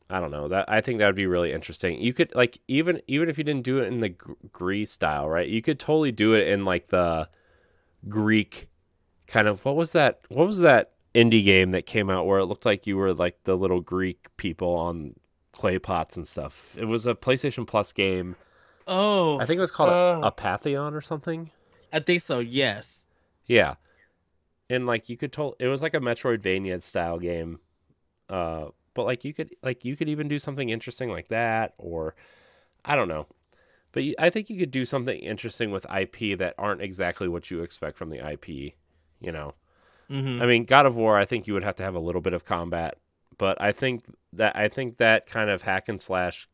I don't know. That I think that would be really interesting. You could like even if you didn't do it in the Greece style, right? You could totally do it in like the Greek kind of what was that indie game that came out where it looked like you were like the little Greek people on clay pots and stuff. It was a PlayStation Plus game. I Oh, think it was called Apathion or something. I think so. Yes. Yeah. And like you could it was like a Metroidvania style game. But like you could even do something interesting like that, or I don't know. But I think you could do something interesting with IP that aren't exactly what you expect from the IP, you know. Hmm. I mean, God of War, I think you would have to have a little bit of combat, but I think that kind of hack and slash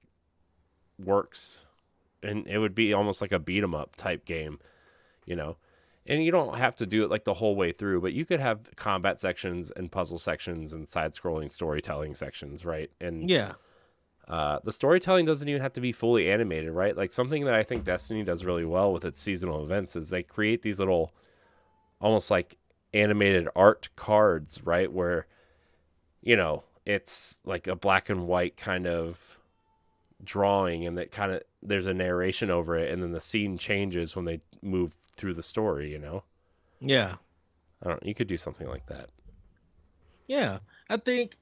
works, and it would be almost like a beat 'em up type game, you know. And you don't have to do it like the whole way through, but you could have combat sections and puzzle sections and side-scrolling storytelling sections, right? And Yeah. the storytelling doesn't even have to be fully animated, right? Like something that I think Destiny does really well with its seasonal events is they create these little, almost like animated art cards, right? Where it's like a black and white kind of drawing, and that kind of there's a narration over it, and then the scene changes when they move through the story. Yeah. I don't. You could do something like that. Yeah. I think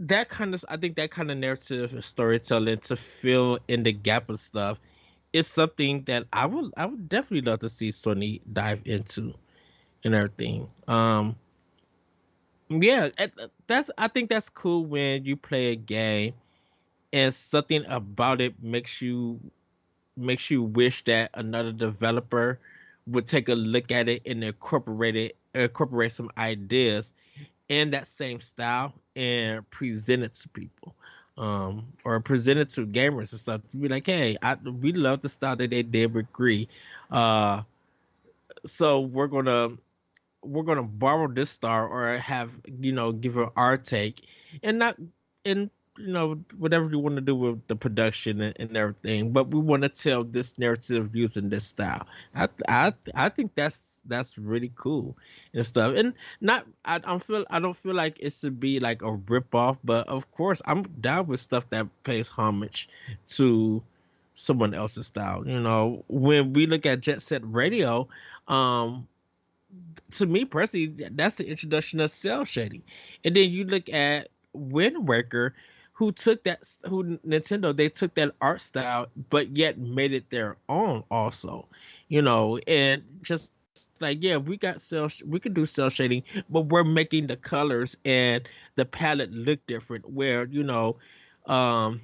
I think that kind of narrative and storytelling to fill in the gap of stuff is something that I would definitely love to see Sony dive into and everything. Yeah, that's I think that's cool when you play a game and something about it makes you wish that another developer would take a look at it and incorporate some ideas in that same style and present it to people, or present it to gamers and stuff to be like, hey, we love the style that they did with Gree, uh so we're gonna borrow this star or have give it our take, and not and whatever you want to do with the production and everything, but we want to tell this narrative using this style. I think that's really cool and stuff. And not I don't feel like it should be like a rip off, but of course I'm down with stuff that pays homage to someone else's style. When we look at Jet Set Radio, um, to me personally, that's the introduction of cell shading. And then you look at Wind Waker, who Nintendo, they took that art style, but yet made it their own also, and just like, yeah, we can do cell shading, but we're making the colors and the palette look different. Um,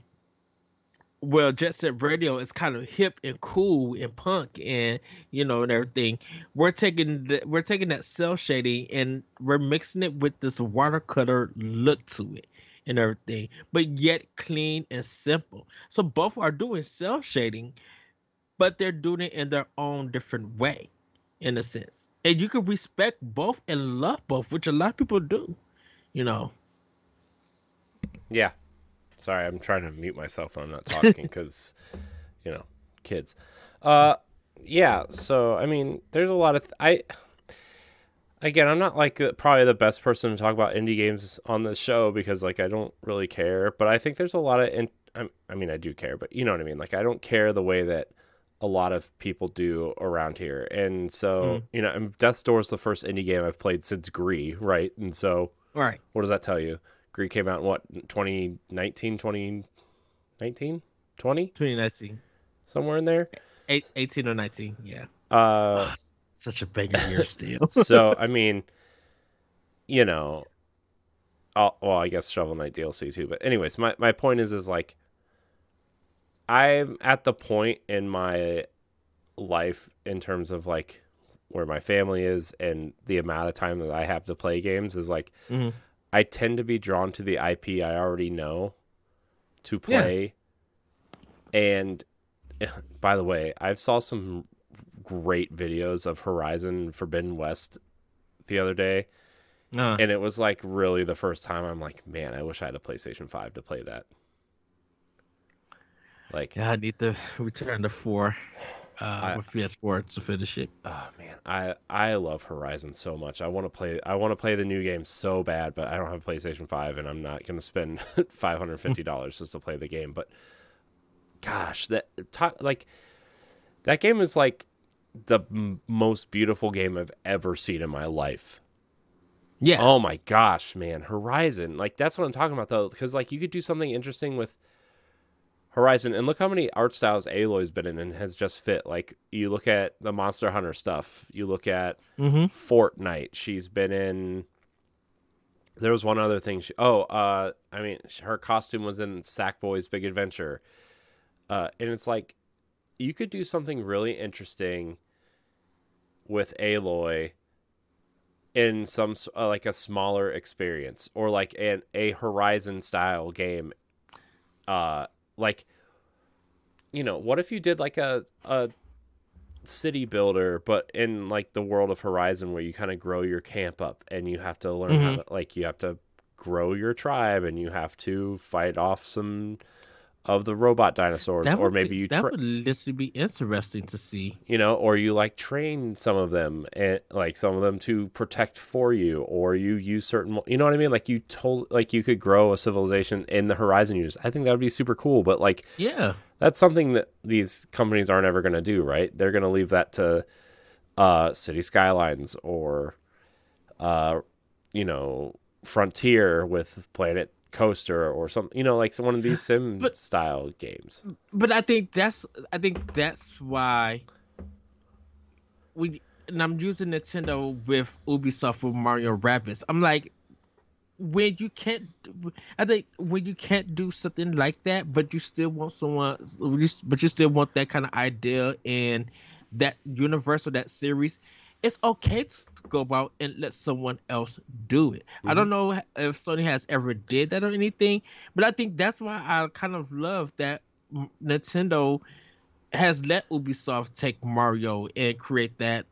well, Jet Set Radio is kind of hip and cool and punk and everything. We're taking that cell shading and we're mixing it with this watercolor look to it and everything, but yet clean and simple. So both are doing cell shading, but they're doing it in their own different way, in a sense. And you can respect both and love both, which a lot of people do. You know. Yeah. Sorry, I'm trying to mute myself when I'm not talking because, kids. Yeah. So I mean, there's a lot of again, I'm not like probably the best person to talk about indie games on this show because like I don't really care, but I think there's a lot of I mean, I do care, but you know what I mean. Like I don't care the way that a lot of people do around here, and so and Death's Door is the first indie game I've played since Gree, right? And so, right. What does that tell you? Gree came out in what, 2019, 2019, 20? 2019. Somewhere in there. 18 or 19, yeah. Such a banger year still. So, I mean, well, I guess Shovel Knight DLC too. But anyways, my point is like, I'm at the point in my life in terms of like where my family is and the amount of time that I have to play games is like, I tend to be drawn to the IP I already know to play. Yeah. And by the way, I saw some great videos of Horizon Forbidden West the other day. And it was like really the first time I'm like, man, I wish I had a PlayStation 5 to play that. Like, yeah, I need to return to 4 with PS4 to finish it. Oh man, I love Horizon so much. I want to play the new game so bad, but I don't have a PlayStation 5 and I'm not going to spend $550 just to play the game. But gosh, that game is like the most beautiful game I've ever seen in my life. Yeah. Oh my gosh, man, Horizon. Like that's what I'm talking about though, because like you could do something interesting with Horizon, and look how many art styles Aloy's been in and has just fit. Like you look at the Monster Hunter stuff, you look at Fortnite. She's been in. There was one other thing. I mean, her costume was in Sackboy's Big Adventure, and it's like you could do something really interesting with Aloy in some like a smaller experience or like a Horizon style game. Like, what if you did like a city builder, but in like the world of Horizon where you kind of grow your camp up and you have to learn how to, like, you have to grow your tribe and you have to fight off some of the robot dinosaurs, or maybe that would literally be interesting to see. Or you like train some of them and like some of them to protect for you, or you use certain, you know what I mean? Like you could grow a civilization in the Horizon use. I think that would be super cool, but like, yeah, that's something that these companies aren't ever going to do, right? They're going to leave that to City Skylines or, Frontier with Planet Coaster or something, like one of these sim style games. But I think that's why and I'm using Nintendo with Ubisoft with Mario Rabbids. I'm like, when you can't do something like that, but you still want you still want that kind of idea in that universe or that series, it's okay to go out and let someone else do it. I don't know if Sony has ever did that or anything, but I think that's why I kind of love that Nintendo has let Ubisoft take Mario and create that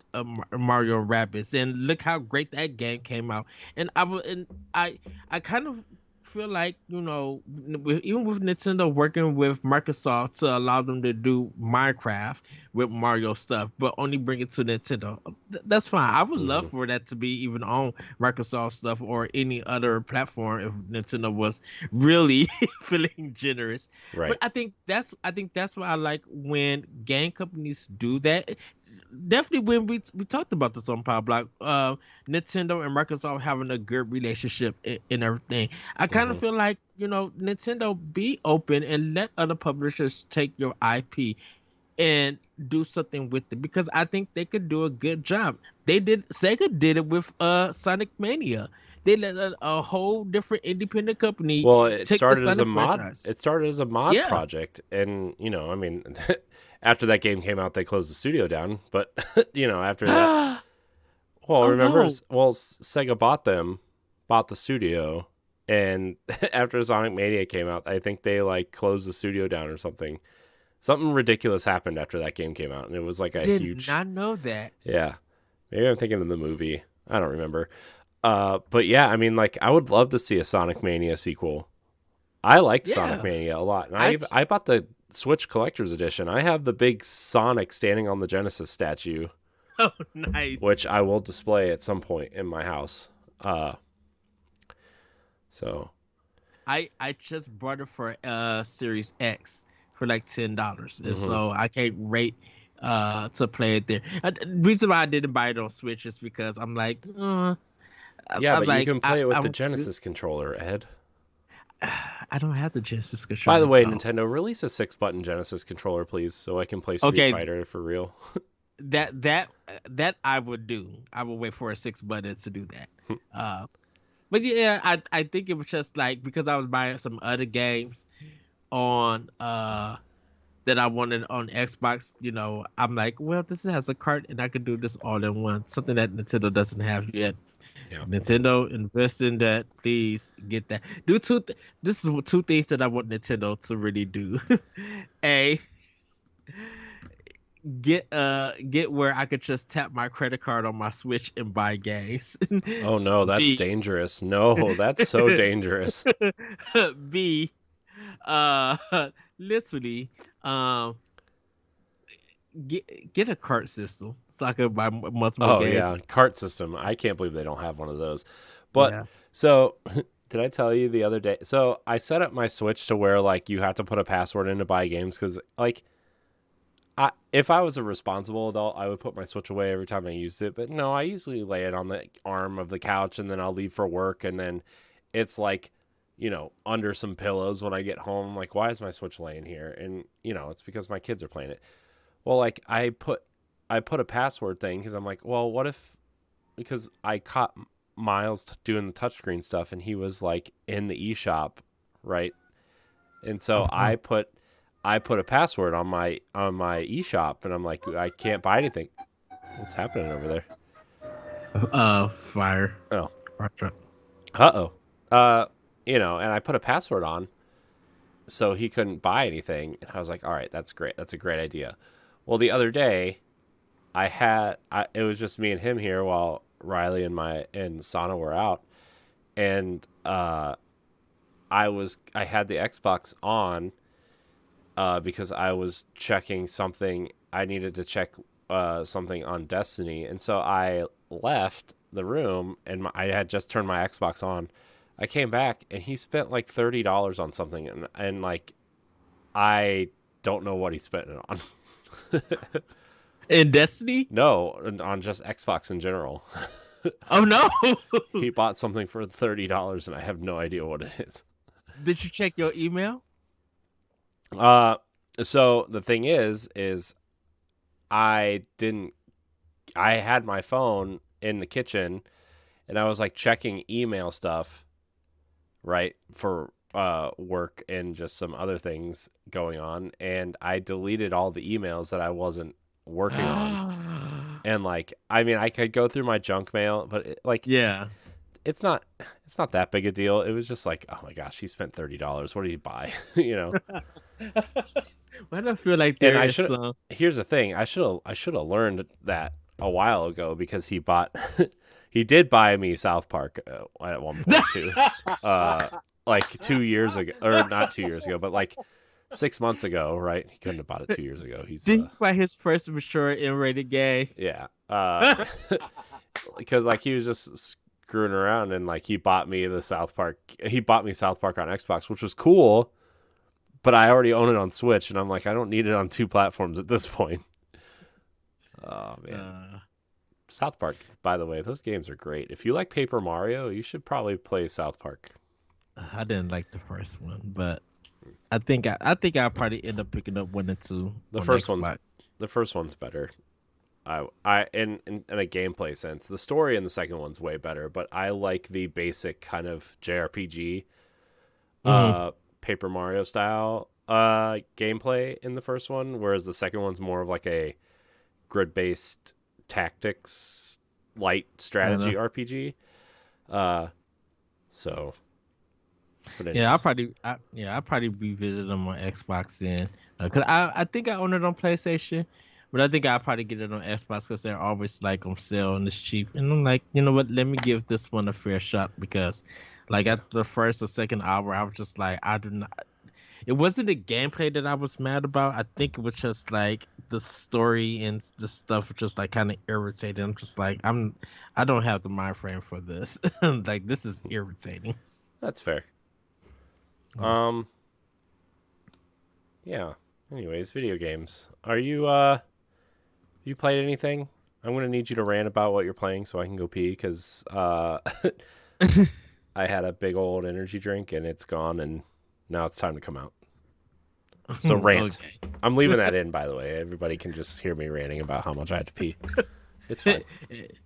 Mario Rabbids, and look how great that game came out. And I kind of feel like even with Nintendo working with Microsoft to allow them to do Minecraft with Mario stuff, but only bring it to Nintendo. That's fine. I would love Hmm. for that to be even on Microsoft stuff or any other platform if Nintendo was really feeling generous. But Right. I think that's why I like when game companies do that. Definitely when we talked about this on Power Block, Nintendo and Microsoft having a good relationship and everything. I kind of Hmm. feel like, Nintendo be open and let other publishers take your IP and do something with it because I think they could do a good job. Sega did it with Sonic Mania. They let a whole different independent company Well, it take the started as a Sonic mod. franchise. It started as a mod Yeah. project, and I mean, after that game came out, they closed the studio down. But after that, Oh well, remember, no. Sega bought the studio, and after Sonic Mania came out, I think they like closed the studio down or something. Something ridiculous happened after that game came out, and it was like a Did huge, not know that. yeah. Maybe I'm thinking of the movie. I don't remember. But yeah, I mean, like, I would love to see a Sonic Mania sequel. I liked Sonic Yeah. Mania a lot, and I I bought the Switch Collector's Edition. I have the big Sonic standing on the Genesis statue, oh nice. which I will display at some point in my house. Uh, so I just bought it for Series X for like $10, and mhm. so I can't wait to play it there. The reason why I didn't buy it on Switch is because I'm like, Yeah, I'm but you like can play it with the I'm Genesis controller, Ed. I don't have the Genesis By the controller way, though. Nintendo, release a 6-button Genesis controller, please, so I can play Street Okay, Fighter for real. that I would do. I would wait for a 6 button to do that. Uh, but yeah, I think it was just like because I was buying some other games on that I wanted on Xbox, I'm like, well, this has a cart and I can do this all in one. Something that Nintendo doesn't have yet. Yeah. Nintendo, invest in that. Please get that. This is two things that I want Nintendo to really do. A, get where I could just tap my credit card on my Switch and buy games. Oh no, that's B, dangerous. No, that's so dangerous. B, uh, literally, um, get a cart system so I can buy multiple Oh games. yeah, cart system. I can't believe they don't have one of those. But Yeah. so did I tell you the other day? So I set up my Switch to where like you have to put a password in to buy games because like if I was a responsible adult, I would put my Switch away every time I used it. But no, I usually lay it on the arm of the couch and then I'll leave for work and then it's like under some pillows when I get home. I'm like, why is my Switch laying here? And it's because my kids are playing it. Well, like I put a password thing because I'm like, well, what if because I caught Miles doing the touchscreen stuff and he was like in the eShop, right? And so Uh-huh. I put a password on my eShop and I'm like, I can't buy anything. What's happening over there? Fire. Oh, Fire truck. uh-oh. And I put a password on so he couldn't buy anything. And I was like, all right, that's great. That's a great idea. Well, the other day it was just me and him here while Riley and Sana were out. And I had the Xbox on because I was checking something. I needed to check something on Destiny, and so I left the room, and I had just turned my Xbox on. I came back, and he spent like $30 on something, and like I don't know what he spent it on. In Destiny? No, on just Xbox in general. Oh no. He bought something for $30, and I have no idea what it is. Did you check your email? Uh, so the thing is I didn't. I had my phone in the kitchen, and I was like checking email stuff, right, for work and just some other things going on, and I deleted all the emails that I wasn't working on. And like, I mean, I could go through my junk mail, but Yeah. it's not that big a deal. It was just like, oh my gosh, he spent $30. What did he buy? Why do I feel like And there I is should. some? Here's the thing. I should have learned that a while ago because he did buy me South Park at one point too. Uh, like 2 years ago, or not 2 years ago, but like 6 months ago, right? He couldn't have bought it 2 years ago. He's Did he play his first mature M-rated game? yeah, because like he was just screwing around, and like he bought me South Park on Xbox, which was cool, but I already own it on Switch, and I'm like, I don't need it on two platforms at this point. Oh man. South Park, by the way, those games are great. If you like Paper Mario, you should probably play South Park. I didn't like the first one, but I think I'll probably end up picking up 1 and 2. The first one's better. I in a gameplay sense, the story in the second one's way better, but I like the basic kind of JRPG, Paper Mario style gameplay in the first one, whereas the second one's more of like a grid-based tactics light strategy RPG. So but anyways. I'll probably revisit them on Xbox then, cause I think I own it on PlayStation, but I think I'll probably get it on Xbox because they're always like on sale and it's cheap, and I'm like, you know what, let me give this one a fair shot, because like at the first or second hour I was just like, it wasn't the gameplay that I was mad about. I think it was just like the story and the stuff was just like kind of irritating. I'm just like, I don't have the mind frame for this. Like, this is irritating. That's fair. Yeah. Anyways, video games. Are you you played anything? I'm gonna need you to rant about what you're playing so I can go pee, because I had a big old energy drink and it's gone, and now it's time to come out. So rant. Okay. I'm leaving that in, by the way. Everybody can just hear me ranting about how much I had to pee. It's fine.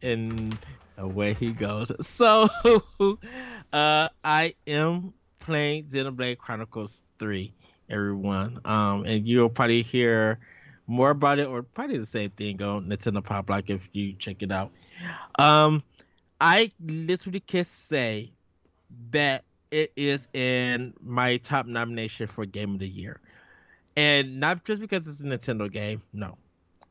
And away he goes. So I am playing Xenoblade Chronicles 3, everyone. And you'll probably hear more about it, or probably the same thing on Nintendo Pop Block if you check it out. I literally can say that it is in my top nomination for Game of the Year. And not just because it's a Nintendo game, no.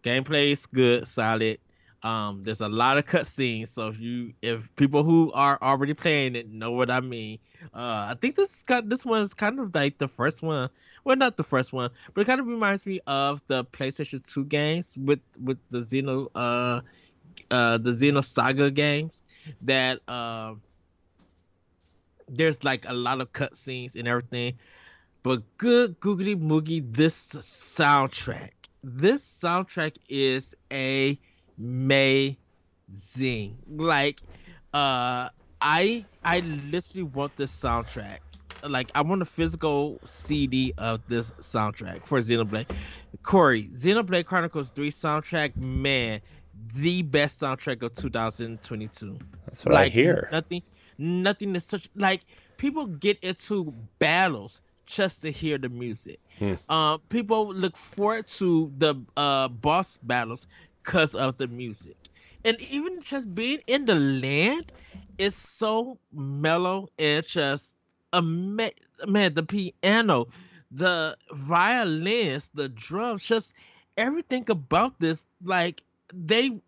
Gameplay is good, solid. There's a lot of cutscenes, so if people who are already playing it know what I mean. I think this one is kind of like the first one. Well, not the first one, but it kind of reminds me of the PlayStation 2 games with the Xenosaga games, that there's like a lot of cutscenes and everything. But good googly moogie, this soundtrack is amazing. Like, I literally want this soundtrack. Like, I want a physical CD of this soundtrack for Xenoblade. Corey, Xenoblade Chronicles 3 soundtrack, man, the best soundtrack of 2022. That's what I hear. Nothing is such, like, people get into battles just to hear the music. People look forward to the boss battles because of the music. And even just being in the land is so mellow, and just man, the piano, the violins, the drums, just everything about this. Like, I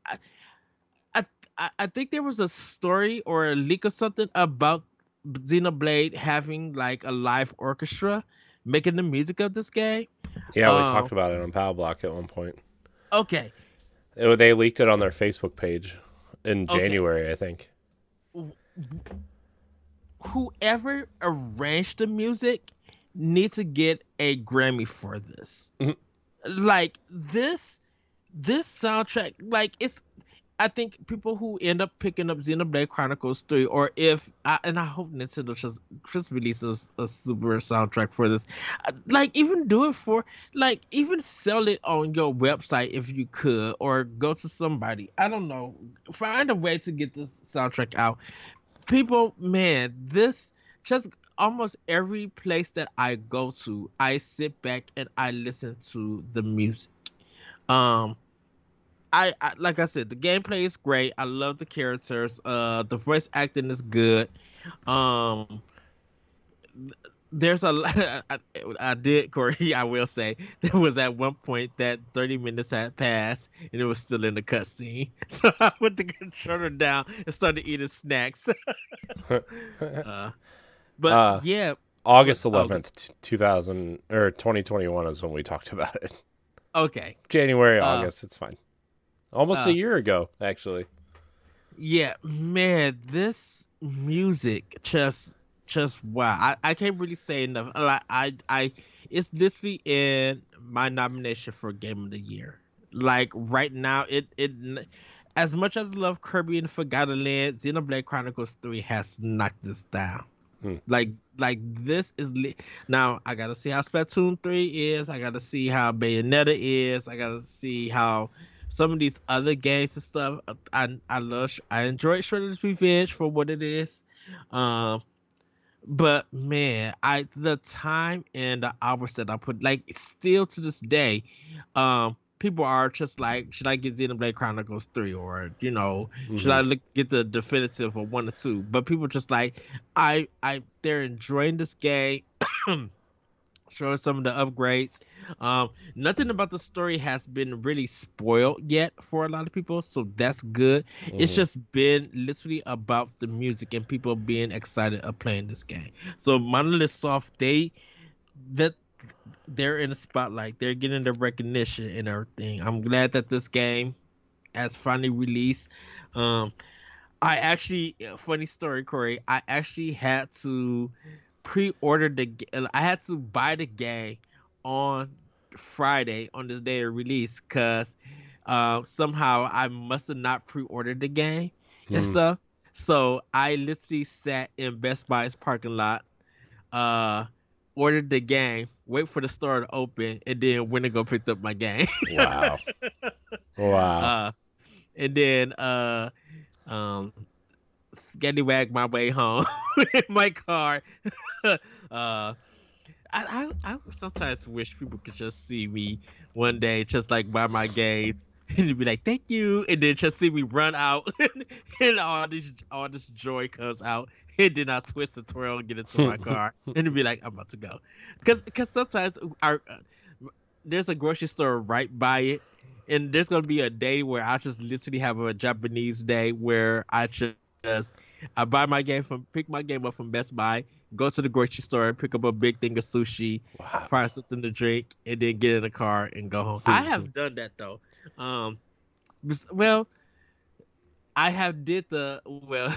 think there was a story or a leak or something about Xenoblade having like a live orchestra making the music of this game. Yeah, we talked about it on Power Block at one point. Okay. They leaked it on their Facebook page in January, I think. Whoever arranged the music needs to get a Grammy for this. Mm-hmm. Like, this soundtrack, like, I think people who end up picking up Xenoblade Chronicles 3, or I hope Nintendo just releases a super soundtrack for this. Like, even do it for, like, even sell it on your website if you could, or go to somebody. I don't know. Find a way to get this soundtrack out. People, man, this, just almost every place that I go to, I sit back and I listen to the music. I like I said, the gameplay is great. I love the characters. The voice acting is good. There's I did, Corey, I will say, there was at one point that 30 minutes had passed and it was still in the cutscene. So I put the controller down and started eating snacks. But yeah, August oh, 11th, 2000 or 2021 is when we talked about it. okay. January, Uh, August, it's fine. Almost a uh, year ago, actually. yeah, man, this music just wow. I can't really say enough. Like it's literally in my nomination for Game of the Year. Like right now, it as much as I love Kirby and Forgotten Land, Xenoblade Chronicles 3 has knocked this down. Hmm. Like this is now I gotta see how Splatoon 3 is. I gotta see how Bayonetta is. I gotta see how some of these other games and stuff. I enjoyed Shredder's Revenge for what it is. Um, but man, I the time and the hours that I put, like still to this day, people are just like, should I get Xenoblade Chronicles 3, or should Mm-hmm. I get the definitive or 1 or 2? But people just like, they're enjoying this game. Showing some of the upgrades. Nothing about the story has been really spoiled yet for a lot of people, so that's good. It's Mm-hmm. just been literally about the music and people being excited of playing this game. So Monolith Soft, that they're in the spotlight. They're getting the recognition and everything. I'm glad that this game has finally released. Um, I actually, funny story, Corey. I actually had to pre-order I had to buy the game on Friday on the day of release because somehow I must have not pre-ordered the game and Mm. stuff. So I literally sat in Best Buy's parking lot, uh, ordered the game, wait for the store to open, and then went and go picked up my game. Wow. Wow. uh, and then um scallywag my way home in my car. I sometimes wish people could just see me one day, just like by my gaze, and be like, "Thank you," and then just see me run out, and all this joy comes out, and then I twist and twirl and get into my car, and be like, "I'm about to go," because sometimes there's a grocery store right by it. And there's gonna be a day where I just literally have a Japanese day where I pick my game up from Best Buy, go to the grocery store, pick up a big thing of sushi, Wow. find something to drink, and then get in the car and go home. I have done that though. Um, well, I have did the well.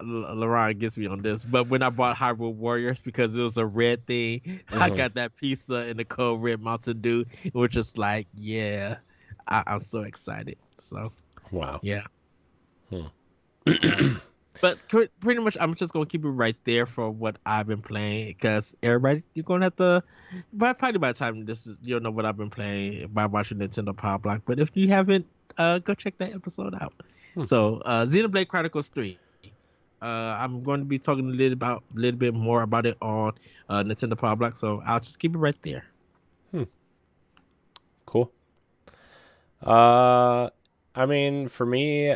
Laurent gets me on this, but when I bought Hyrule Warriors because it was a red thing, I Mhm. got that pizza and the cold red Mountain Dew. It was just like, yeah, I'm so excited. So Wow. yeah. Hmm. Uh, but pretty much, I'm just gonna keep it right there for what I've been playing because everybody, you're gonna have to. But probably by the time this is, you'll know what I've been playing by watching Nintendo Power Block. But if you haven't, go check that episode out. Hmm. So, Xenoblade Chronicles 3. I'm going to be talking a little bit more about it on Nintendo Power Block. So I'll just keep it right there. Cool. I mean, for me,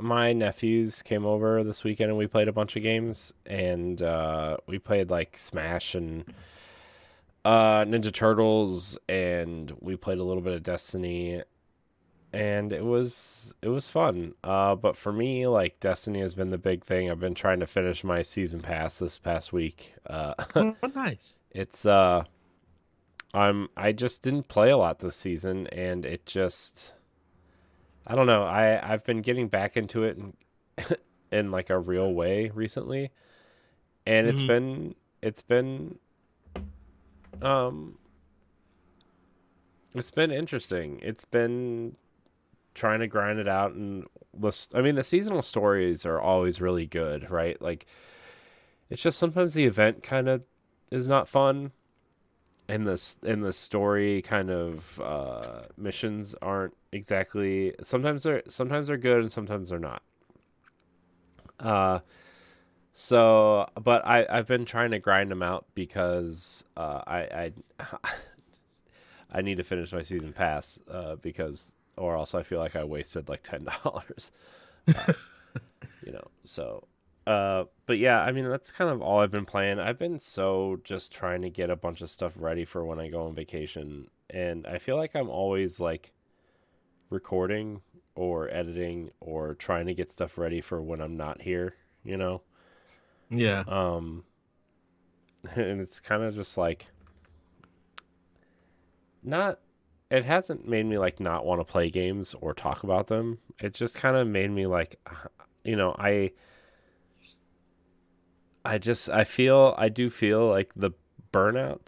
my nephews came over this weekend and we played a bunch of games, and we played like Smash and Ninja Turtles, and we played a little bit of Destiny, and it was fun. But for me, like, Destiny has been the big thing. I've been trying to finish my season pass this past week. Oh, nice. It's I just didn't play a lot this season, and it just, I don't know. I've been getting back into it in like a real way recently, and Hmm. um it's been interesting. It's been trying to grind it out, and I mean, the seasonal stories are always really good, right? Like, it's just sometimes the event kind of is not fun, and the story kind of missions aren't exactly, sometimes they're good and sometimes they're not. uh but I've been trying to grind them out because I need to finish my season pass, because or else I feel like I wasted like $10. uh so but yeah, I mean, that's kind of all I've been playing. I've been so just trying to get a bunch of stuff ready for when I go on vacation, and I feel like I'm always like recording or editing or trying to get stuff ready for when I'm not here, you know. Yeah. Um and it's kind of just like not. It hasn't made me like not want to play games or talk about them. It just kind of made me like, you know, I do feel like the burnout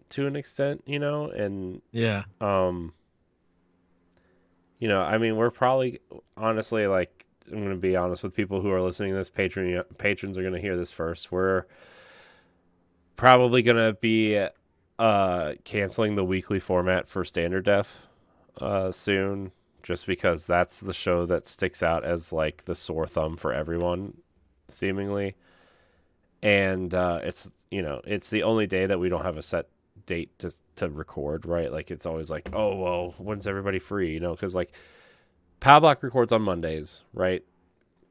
to an extent, you know, and Yeah. you know, I mean, we're probably honestly like I'm going to be honest with people who are listening to this. Patrons are going to hear this first. We're probably going to be canceling the weekly format for Standard Def soon, just because that's the show that sticks out as like the sore thumb for everyone, seemingly. And it's, you know, it's the only day that we don't have a set date to record, right? Like it's always like, oh well, when's everybody free, you know? Because like Pow Block records on Mondays, right?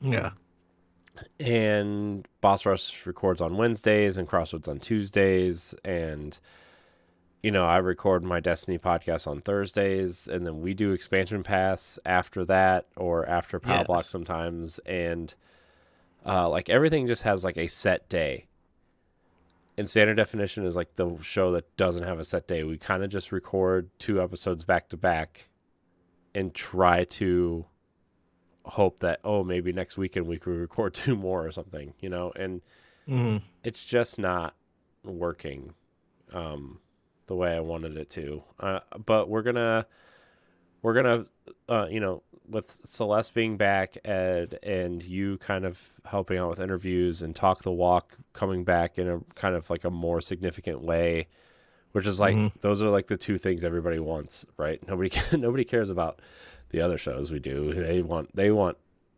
Yeah. And Boss Rush records on Wednesdays and Crossroads on Tuesdays. And, you know, I record my Destiny podcast on Thursdays. And then we do Expansion Pass after that or after Pow Yes. Block sometimes. And like everything just has like a set day. And Standard Definition is like the show that doesn't have a set day. We kind of just record 2 episodes back to back and try to hope that, oh, maybe next weekend we could record 2 more or something, you know, and it's just not working the way I wanted it to. But we're gonna you know, with Celeste being back, Ed and you kind of helping out with interviews and Talk the Walk coming back in a kind of like a more significant way, which is like those are like the 2 things everybody wants, right? Nobody cares about the other shows we do. They want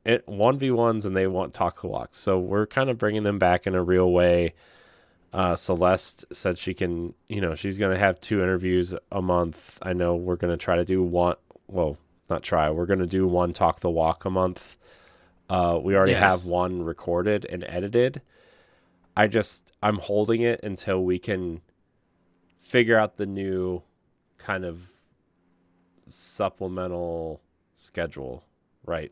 it 1v1s and they want Talk the Walk. So we're kind of bringing them back in a real way. Celeste said she can, you know, she's going to have 2 interviews a month. I know we're going to try to do one. Well, not try. We're going to do 1 Talk the Walk a month. We already have 1 recorded and edited. I'm holding it until we can figure out the new kind of supplemental schedule, right?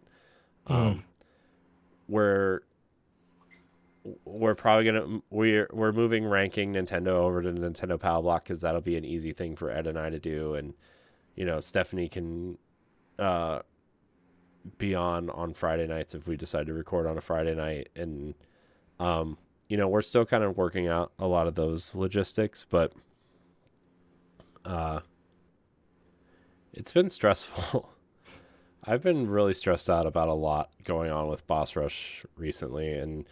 We're probably we're moving ranking Nintendo over to Nintendo Power Block because that'll be an easy thing for Ed and I to do, and you know Stephanie can be on Friday nights if we decide to record on a Friday night, and you know we're still kind of working out a lot of those logistics, but it's been stressful. I've been really stressed out about a lot going on with Boss Rush recently, and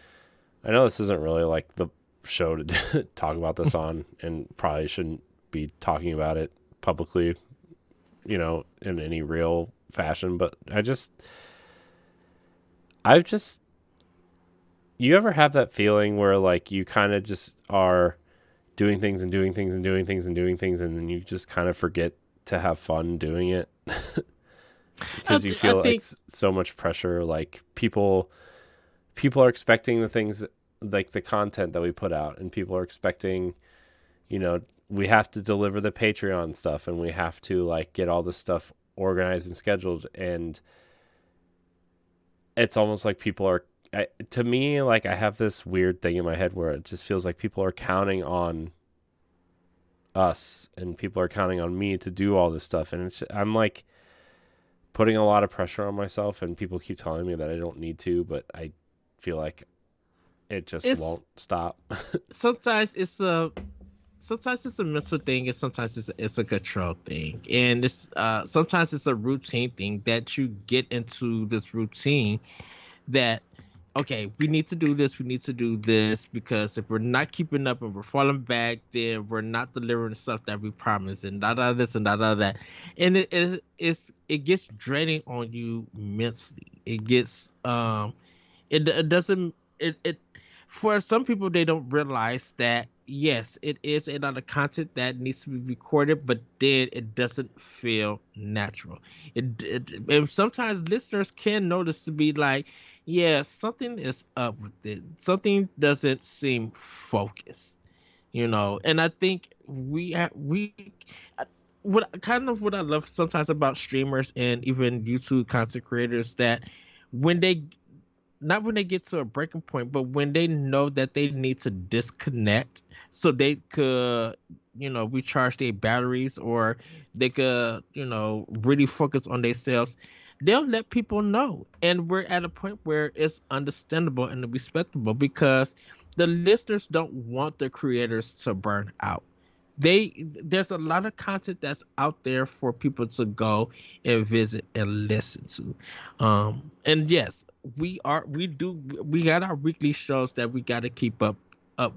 I know this isn't really like the show to talk about this on, and probably shouldn't be talking about it publicly, you know, in any real fashion, but you ever have that feeling where like you kind of just are doing things and doing things and doing things and doing things, and then you just kind of forget to have fun doing it? Because you feel like so much pressure, like people are expecting the things, like the content that we put out, and people are expecting, you know, we have to deliver the Patreon stuff, and we have to like get all this stuff organized and scheduled, and it's almost like people are, to me, like I have this weird thing in my head where it just feels like people are counting on us and people are counting on me to do all this stuff, and I'm like putting a lot of pressure on myself, and people keep telling me that I don't need to, but I feel like it just won't stop. sometimes it's a mental thing, and sometimes it's a control thing, and it's sometimes it's a routine thing that you get into this routine that, okay, we need to do this because if we're not keeping up and we're falling back, then we're not delivering the stuff that we promised, and this and that, and it gets draining on you mentally. It gets it doesn't it for some people, they don't realize that yes, it is a lot of content that needs to be recorded, but then it doesn't feel natural. And sometimes listeners can notice to be like, yeah, something is up with it. Something doesn't seem focused, you know. And I think what I love sometimes about streamers and even YouTube content creators, that when they not when they get to a breaking point, but when they know that they need to disconnect so they could, recharge their batteries, or they could, really focus on themselves, they'll let people know. And we're at a point where it's understandable and respectable, because the listeners don't want the creators to burn out. There's a lot of content that's out there for people to go and visit and listen to. And yes, we got our weekly shows that we got to keep up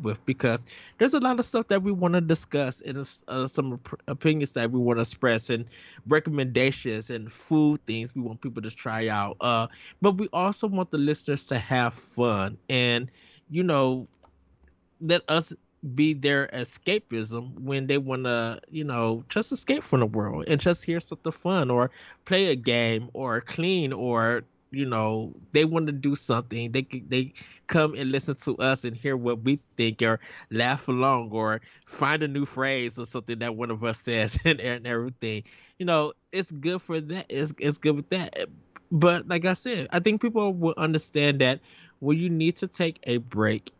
with, because there's a lot of stuff that we want to discuss, and some opinions that we want to express, and recommendations and food things we want people to try out. But we also want the listeners to have fun, and you know let us be their escapism when they want to, just escape from the world and just hear something fun, or play a game, or clean, or they want to do something. They come and listen to us and hear what we think, or laugh along, or find a new phrase or something that one of us says, and everything. It's good for that. It's good with that. But like I said, I think people will understand that when you need to take a break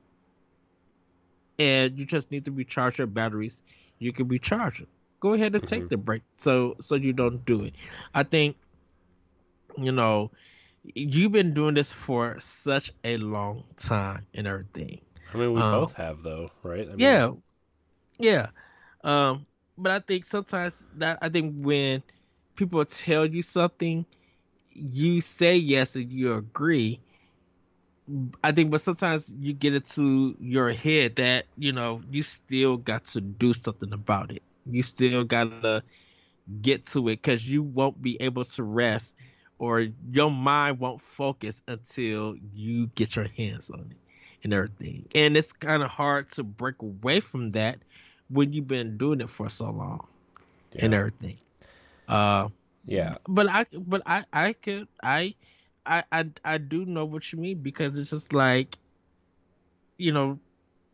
and you just need to recharge your batteries, you can recharge them. Go ahead and take the break, so you don't do it. I think, you know you've been doing this for such a long time and everything. I mean, we Um, both have, though, right? I mean, yeah, yeah. But I think sometimes that I think when people tell you something, you say yes and you agree. I think, but sometimes you get into your head that you still got to do something about it. You still gotta get to it, because you won't be able to rest, or your mind won't focus until you get your hands on it and everything. And it's kind of hard to break away from that when you've been doing it for so long and yeah, everything. Uh, yeah, but I could I do know what you mean, because it's just like, you know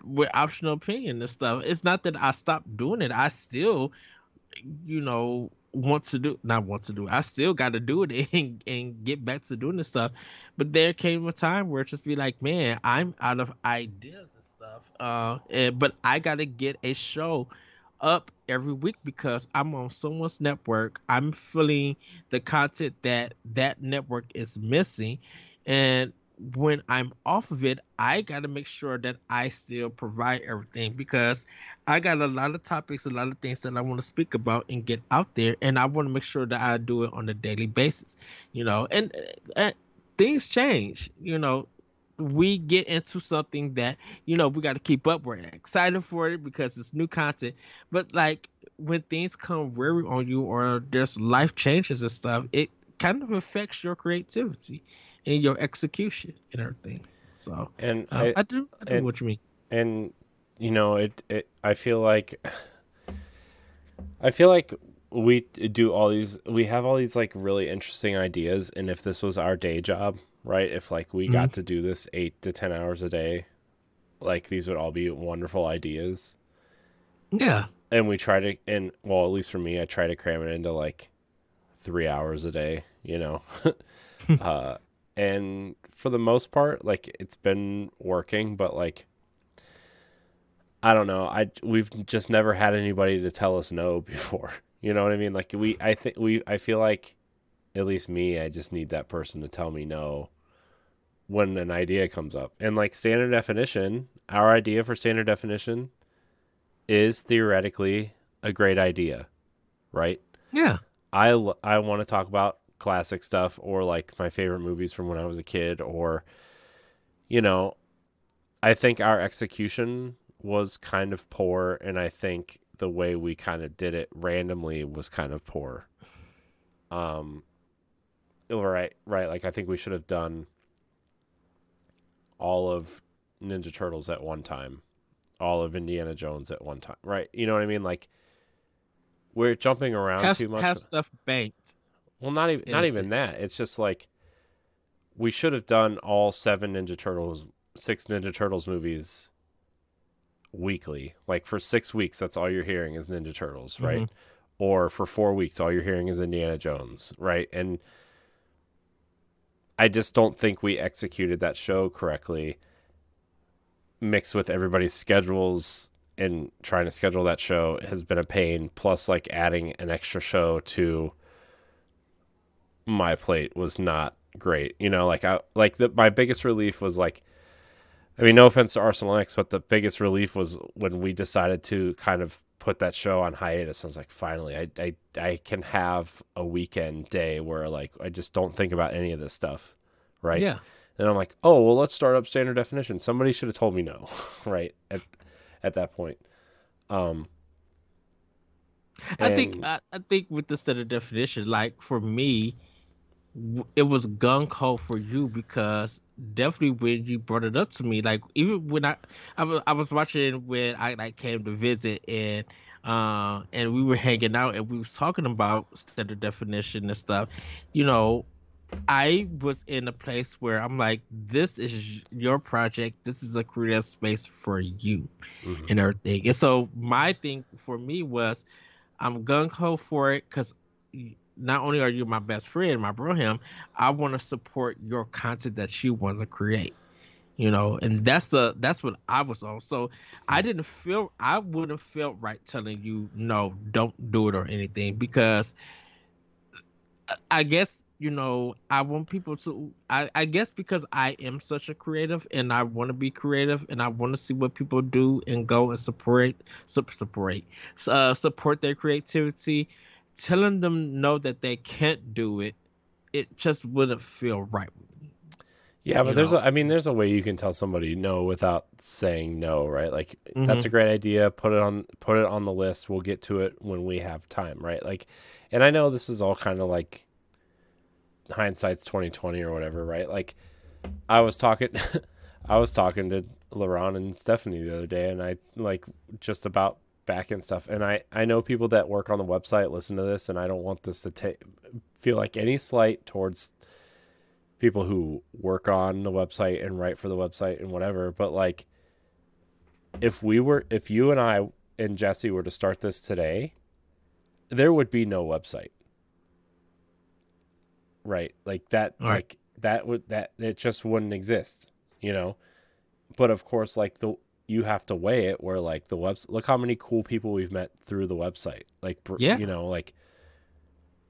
with optional opinion and stuff. It's not that I stopped doing it. I still, want to do, not want to do, I still got to do it and get back to doing this stuff. But there came a time where it just be like, man, I'm out of ideas and stuff. But I got to get a show up every week, because I'm on someone's network. I'm feeling the content that network is missing. And when I'm off of it, I got to make sure that I still provide everything, because I got a lot of topics, a lot of things that I want to speak about and get out there, and I want to make sure that I do it on a daily basis. And things change. We get into something that we got to keep up. We're excited for it because it's new content, but like when things come weary on you, or there's life changes and stuff, it kind of affects your creativity and your execution and everything. So and I do and what you mean. and it. I feel like we do all these. We have all these like really interesting ideas, and if this was our day job, right? If like we Hmm. got to do this 8 to 10 hours a day, like these would all be wonderful ideas. Yeah. And we try to, and well, at least for me, I try to cram it into like 3 hours a day, uh, and for the most part, like it's been working, but like I don't know, we've just never had anybody to tell us no before. You know what I mean? Like I feel like, at least me, I just need that person to tell me no when an idea comes up. And like standard definition, our idea for standard definition is theoretically a great idea, right? Yeah. I want to talk about classic stuff, or like my favorite movies from when I was a kid, or you know, I think our execution was kind of poor, and I think the way we kind of did it randomly was kind of poor. Um right, like I think we should have done all of Ninja Turtles at one time, all of Indiana Jones at one time, right? You know what I mean? Like we're jumping around Have too much. have stuff banked Well, not even in a that. sense. It's just like we should have done all six Ninja Turtles movies weekly. Like for 6 weeks, that's all you're hearing is Ninja Turtles, Hmm. right? Or for 4 weeks, all you're hearing is Indiana Jones, right? And I just don't think we executed that show correctly, mixed with everybody's schedules, and trying to schedule that show has been a pain. Plus, like, adding an extra show to my plate was not great. You know, like, my biggest relief was, like, I mean, no offense to Arsenal X, but the biggest relief was when we decided to kind of put that show on hiatus. I was like, finally, I can have a weekend day where, like, I just don't think about any of this stuff, right? Yeah. And I'm like, oh, well, let's start up Standard Definition. Somebody should have told me no, right? At that point. I think And I, I think with the Standard Definition, like for me, it was gung ho for you because definitely when you brought it up to me, like even when I was watching when I like came to visit and we were hanging out and we was talking about Standard Definition and stuff, you know, I was in a place where I'm like, this is your project. This is a creative space for you mhm. and everything. And so my thing for me was I'm gung ho for it because not only are you my best friend, my bro him, I want to support your content that you want to create. You know, and that's what I was on. So I wouldn't feel right telling you no, don't do it or anything because I guess you know I want people to. I guess because I am such a creative and I want to be creative and I want to see what people do and go and support their creativity. Telling them no that they can't do it, it just wouldn't feel right with me. Yeah, but You know. there's a way you can tell somebody no without saying no, right? Like, that's Mm-hmm. a great idea. Put it on the list. We'll get to it when we have time, right? Like, and I know this is all kind of like hindsight's 2020 or whatever, right? Like, I was talking I was talking to LaRon and Stephanie the other day, and I like just about back and stuff. And I know people that work on the website listen to this, and I don't want this to feel like any slight towards people who work on the website and write for the website and whatever. But like, if you and I and Jesse were to start this today, there would be no website, right? Like that, All right. that it just wouldn't exist, you know. But of course, like, you have to weigh it where, like, the website, look how many cool people we've met through the website, like, Yeah. you know, like,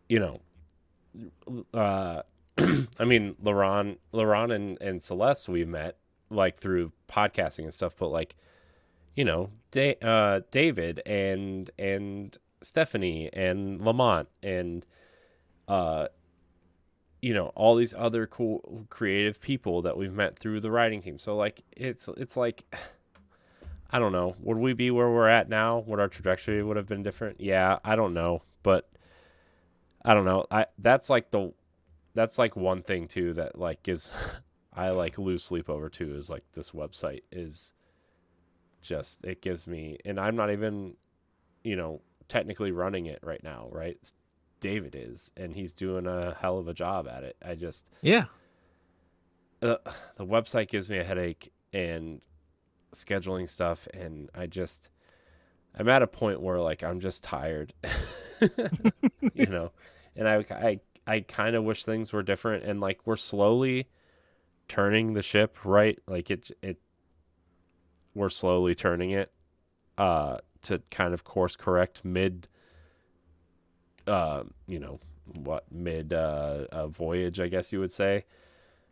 you know, uh I mean, LaRon and Celeste we met, like, through podcasting and stuff, but, like, you know, David and Stephanie and Lamont and uh you know, all these other cool creative people that we've met through the writing team. So, like, it's like, I don't know, would we be where we're at now? Would our trajectory would have been different? Yeah, I don't know, but I don't know. That's like one thing too that, like, gives I, like, lose sleep over too, is like, this website is just, it gives me, and I'm not even, you know, technically running it right now, right? David is, and he's doing a hell of a job at it. I just, Yeah. the website gives me a headache, and scheduling stuff, and I'm at a point where, like, I'm just tired. You know, and I kind of wish things were different, and, like, we're slowly turning the ship, right? Like, we're slowly turning it to kind of course correct mid you know, mid voyage, I guess you would say,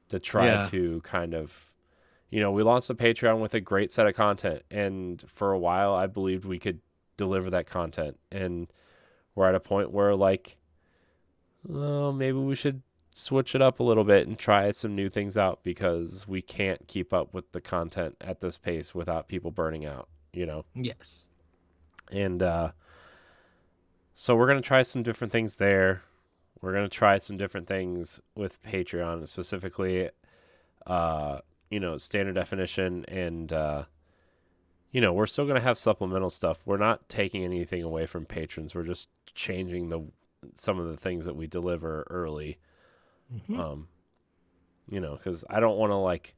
to try Yeah. to kind of, you know, we launched a Patreon with a great set of content, and for a while I believed we could deliver that content, and we're at a point where, like, oh, maybe we should switch it up a little bit and try some new things out, because we can't keep up with the content at this pace without people burning out, you know. Yes. And so we're going to try some different things there. We're going to try some different things with Patreon, specifically you know, Standard Definition, and you know, we're still going to have supplemental stuff. We're not taking anything away from patrons. We're just changing some of the things that we deliver early. Mm-hmm. You know, because I don't want to, like,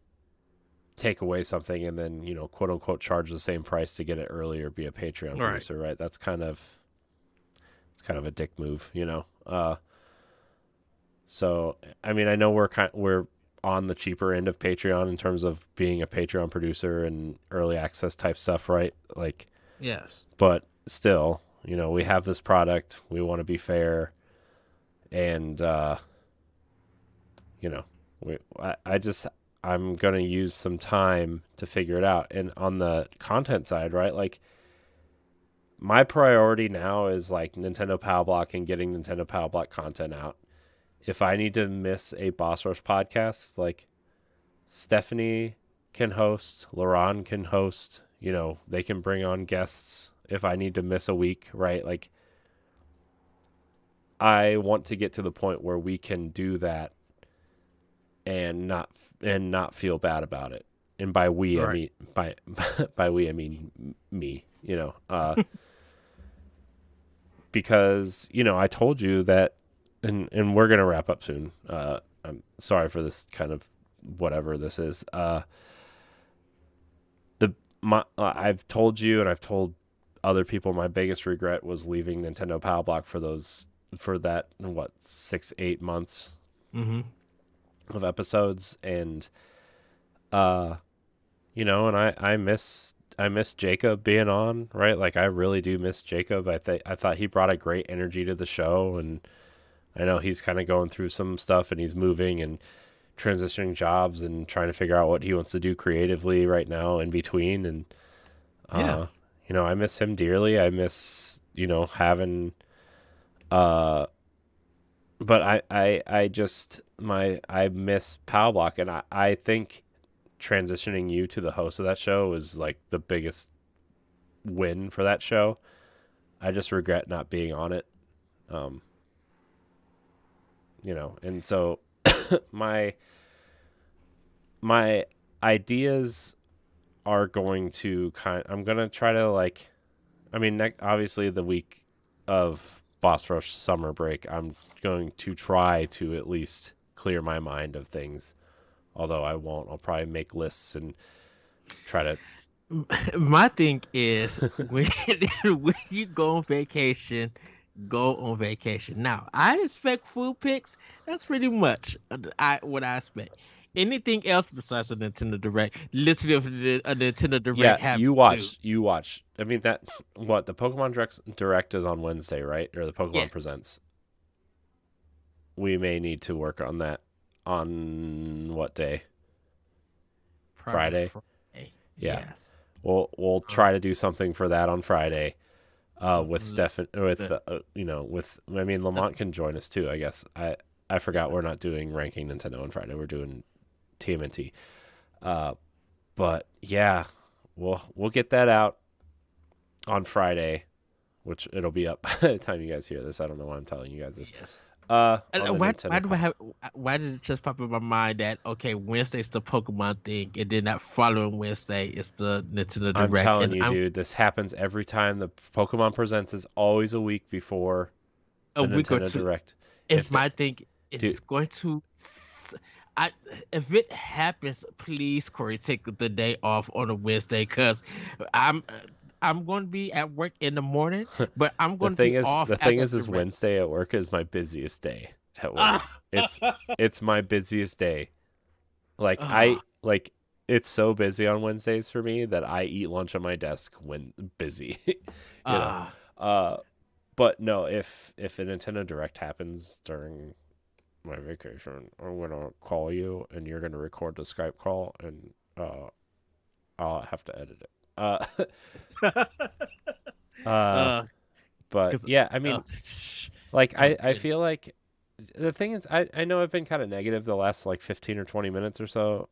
take away something and then, you know, quote unquote, charge the same price to get it early or be a Patreon All right. producer, right? It's kind of a dick move, you know. So, I mean, I know we're on the cheaper end of Patreon in terms of being a Patreon producer and early access type stuff, right? Like, Yes. but still, we have this product. We want to be fair, and you know, I'm gonna use some time to figure it out. And on the content side, right? Like, my priority now is like Nintendo Power Block and getting Nintendo Power Block content out. If I need to miss a Boss Rush podcast, like Stephanie can host, Laron can host, they can bring on guests if I need to miss a week, right? Like, I want to get to the point where we can do that and not feel bad about it. And by we, I Right. mean by we, I mean me, because I told you that, and we're gonna wrap up soon. I'm sorry for this kind of whatever this is. I've told you, and I've told other people, my biggest regret was leaving Nintendo Power Block for that 6-8 months Mm-hmm. of episodes, and and I miss Jacob being on, right? Like, I really do miss Jacob. I thought he brought a great energy to the show, and I know he's kind of going through some stuff, and he's moving and transitioning jobs and trying to figure out what he wants to do creatively right now in between. And Yeah. I miss him dearly. I miss having but I miss Power Block, and I think transitioning you to the host of that show is like the biggest win for that show. I just regret not being on it. And so my ideas are going to I'm going to try to, like, I mean, obviously the week of Boss Rush summer break, I'm going to try to at least clear my mind of things. Although I won't. I'll probably make lists and try to. My thing is when when you go on vacation, go on vacation. Now, I expect food pics. That's pretty much what I expect. Anything else besides a Nintendo Direct, literally a Nintendo Yeah, Direct have you to do. watch. You watch. I mean, the Pokemon Direct is on Wednesday, right? Or the Pokemon Yes. Presents. We may need to work on that on what day? Probably Friday. Friday. Yeah. Yes. We'll Um, try to do something for that on Friday. With l- Stefan, with the- I mean, uh, Lamont can join us too. I guess I forgot we're not doing ranking Nintendo on Friday. We're doing TMNT. But yeah, we'll get that out on Friday, which it'll be up by the time you guys hear this. I don't know why I'm telling you guys this. yes. On the Why Nintendo do I have? Why did it just pop in my mind that okay, Wednesday's the Pokemon thing, and then that following Wednesday is the Nintendo I'm Direct, telling and you, I'm dude, this happens every time. The Pokemon Presents is always a week before a the week or Nintendo two. Direct. If The my thing dude, is going to, I if it happens, please Corey take the day off on a Wednesday because I'm I'm going to be at work in the morning, but I'm going to be off the at thing the is direct. Wednesday at work is my busiest day at work. It's my busiest day. Like, Ah, it's so busy on Wednesdays for me that I eat lunch on my desk when busy. you know. ah, Uh but no, if a Nintendo Direct happens during my vacation, I'm gonna call you and you're gonna record the Skype call, and I'll have to edit it. Uh uh, but because yeah, I uh, mean, like, oh I feel goodness, like the thing is, I know I've been kind of negative the last like 15 or 20 minutes or so.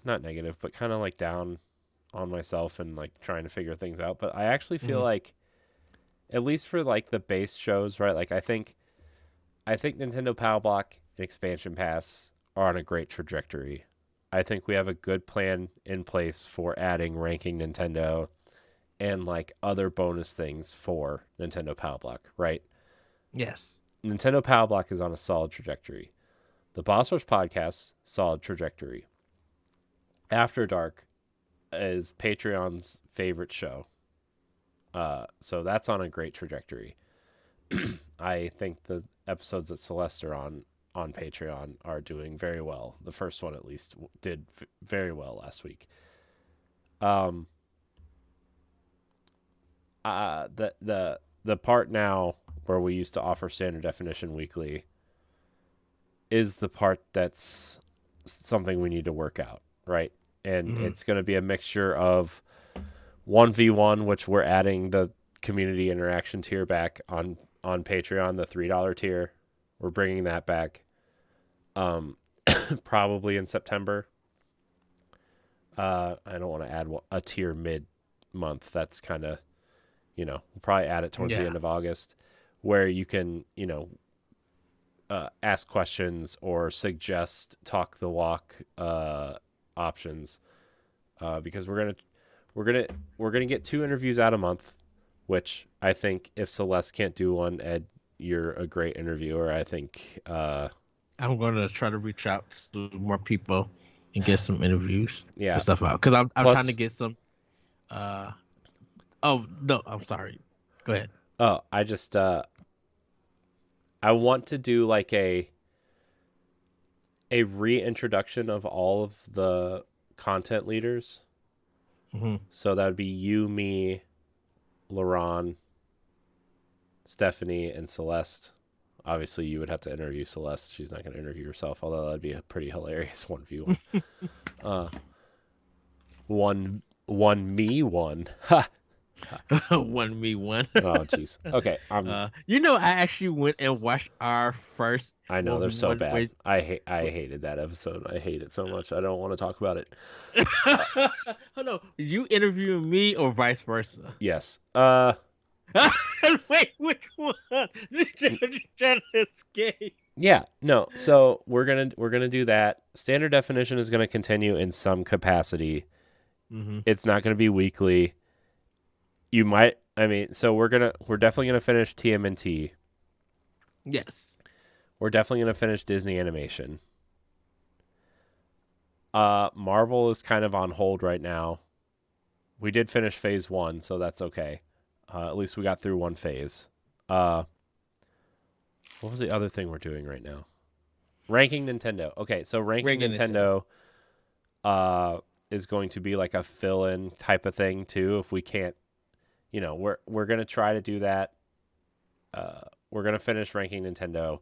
Not negative, but kind of like down on myself and like trying to figure things out. But I actually feel Mhm. like, at least for like the base shows, right? Like, I think Nintendo Power Block and Expansion Pass are on a great trajectory. I think we have a good plan in place for adding Ranking Nintendo and like other bonus things for Nintendo Power Block, right? Yes, Nintendo Power Block is on a solid trajectory. The Boss Rush podcast, solid trajectory. After Dark is Patreon's favorite show. So that's on a great trajectory. I think the episodes that Celeste are on on Patreon are doing very well. The first one, at least, did very well last week. The part now where we used to offer standard definition weekly is the part that's something we need to work out, right? And it's going to be a mixture of 1v1, which we're adding the community interaction tier back on Patreon, the $3 tier. We're bringing that back probably in September. I don't want to add a tier mid-month. That's kind of, we'll probably add it towards the end of August, where you can, ask questions or suggest talk the walk options, because we're gonna get 2 interviews out a month, which I think if Celeste can't do one, Ed, you're a great interviewer. I think I'm going to try to reach out to more people and get some interviews and stuff out, because I'm trying to get some. Oh no, I'm sorry. Go ahead. Oh, I just I want to do like a reintroduction of all of the content leaders. So that would be you, me, Laron, Stephanie, and Celeste. Obviously, you would have to interview Celeste. She's not going to interview herself, although that'd be a pretty hilarious 1v1. One me one. Ha. One me one. Oh jeez. Okay. I actually went and watched our first. I know they're so bad. I hated that episode. I hate it so much. I don't want to talk about it. Hold on. Did you interview me or vice versa? Yes. Wait, which one? You're trying to escape. Yeah. No. So we're gonna do that. Standard definition is gonna continue in some capacity. It's not gonna be weekly. You might. I mean, so we're definitely gonna finish TMNT. Yes. We're definitely gonna finish Disney animation. Marvel is kind of on hold right now. We did finish phase 1, so that's okay. At least we got through one phase. What was the other thing we're doing right now? Ranking Nintendo. Okay, so ranking Nintendo is going to be like a fill-in type of thing too. If we can't, we're gonna try to do that. We're gonna finish ranking Nintendo.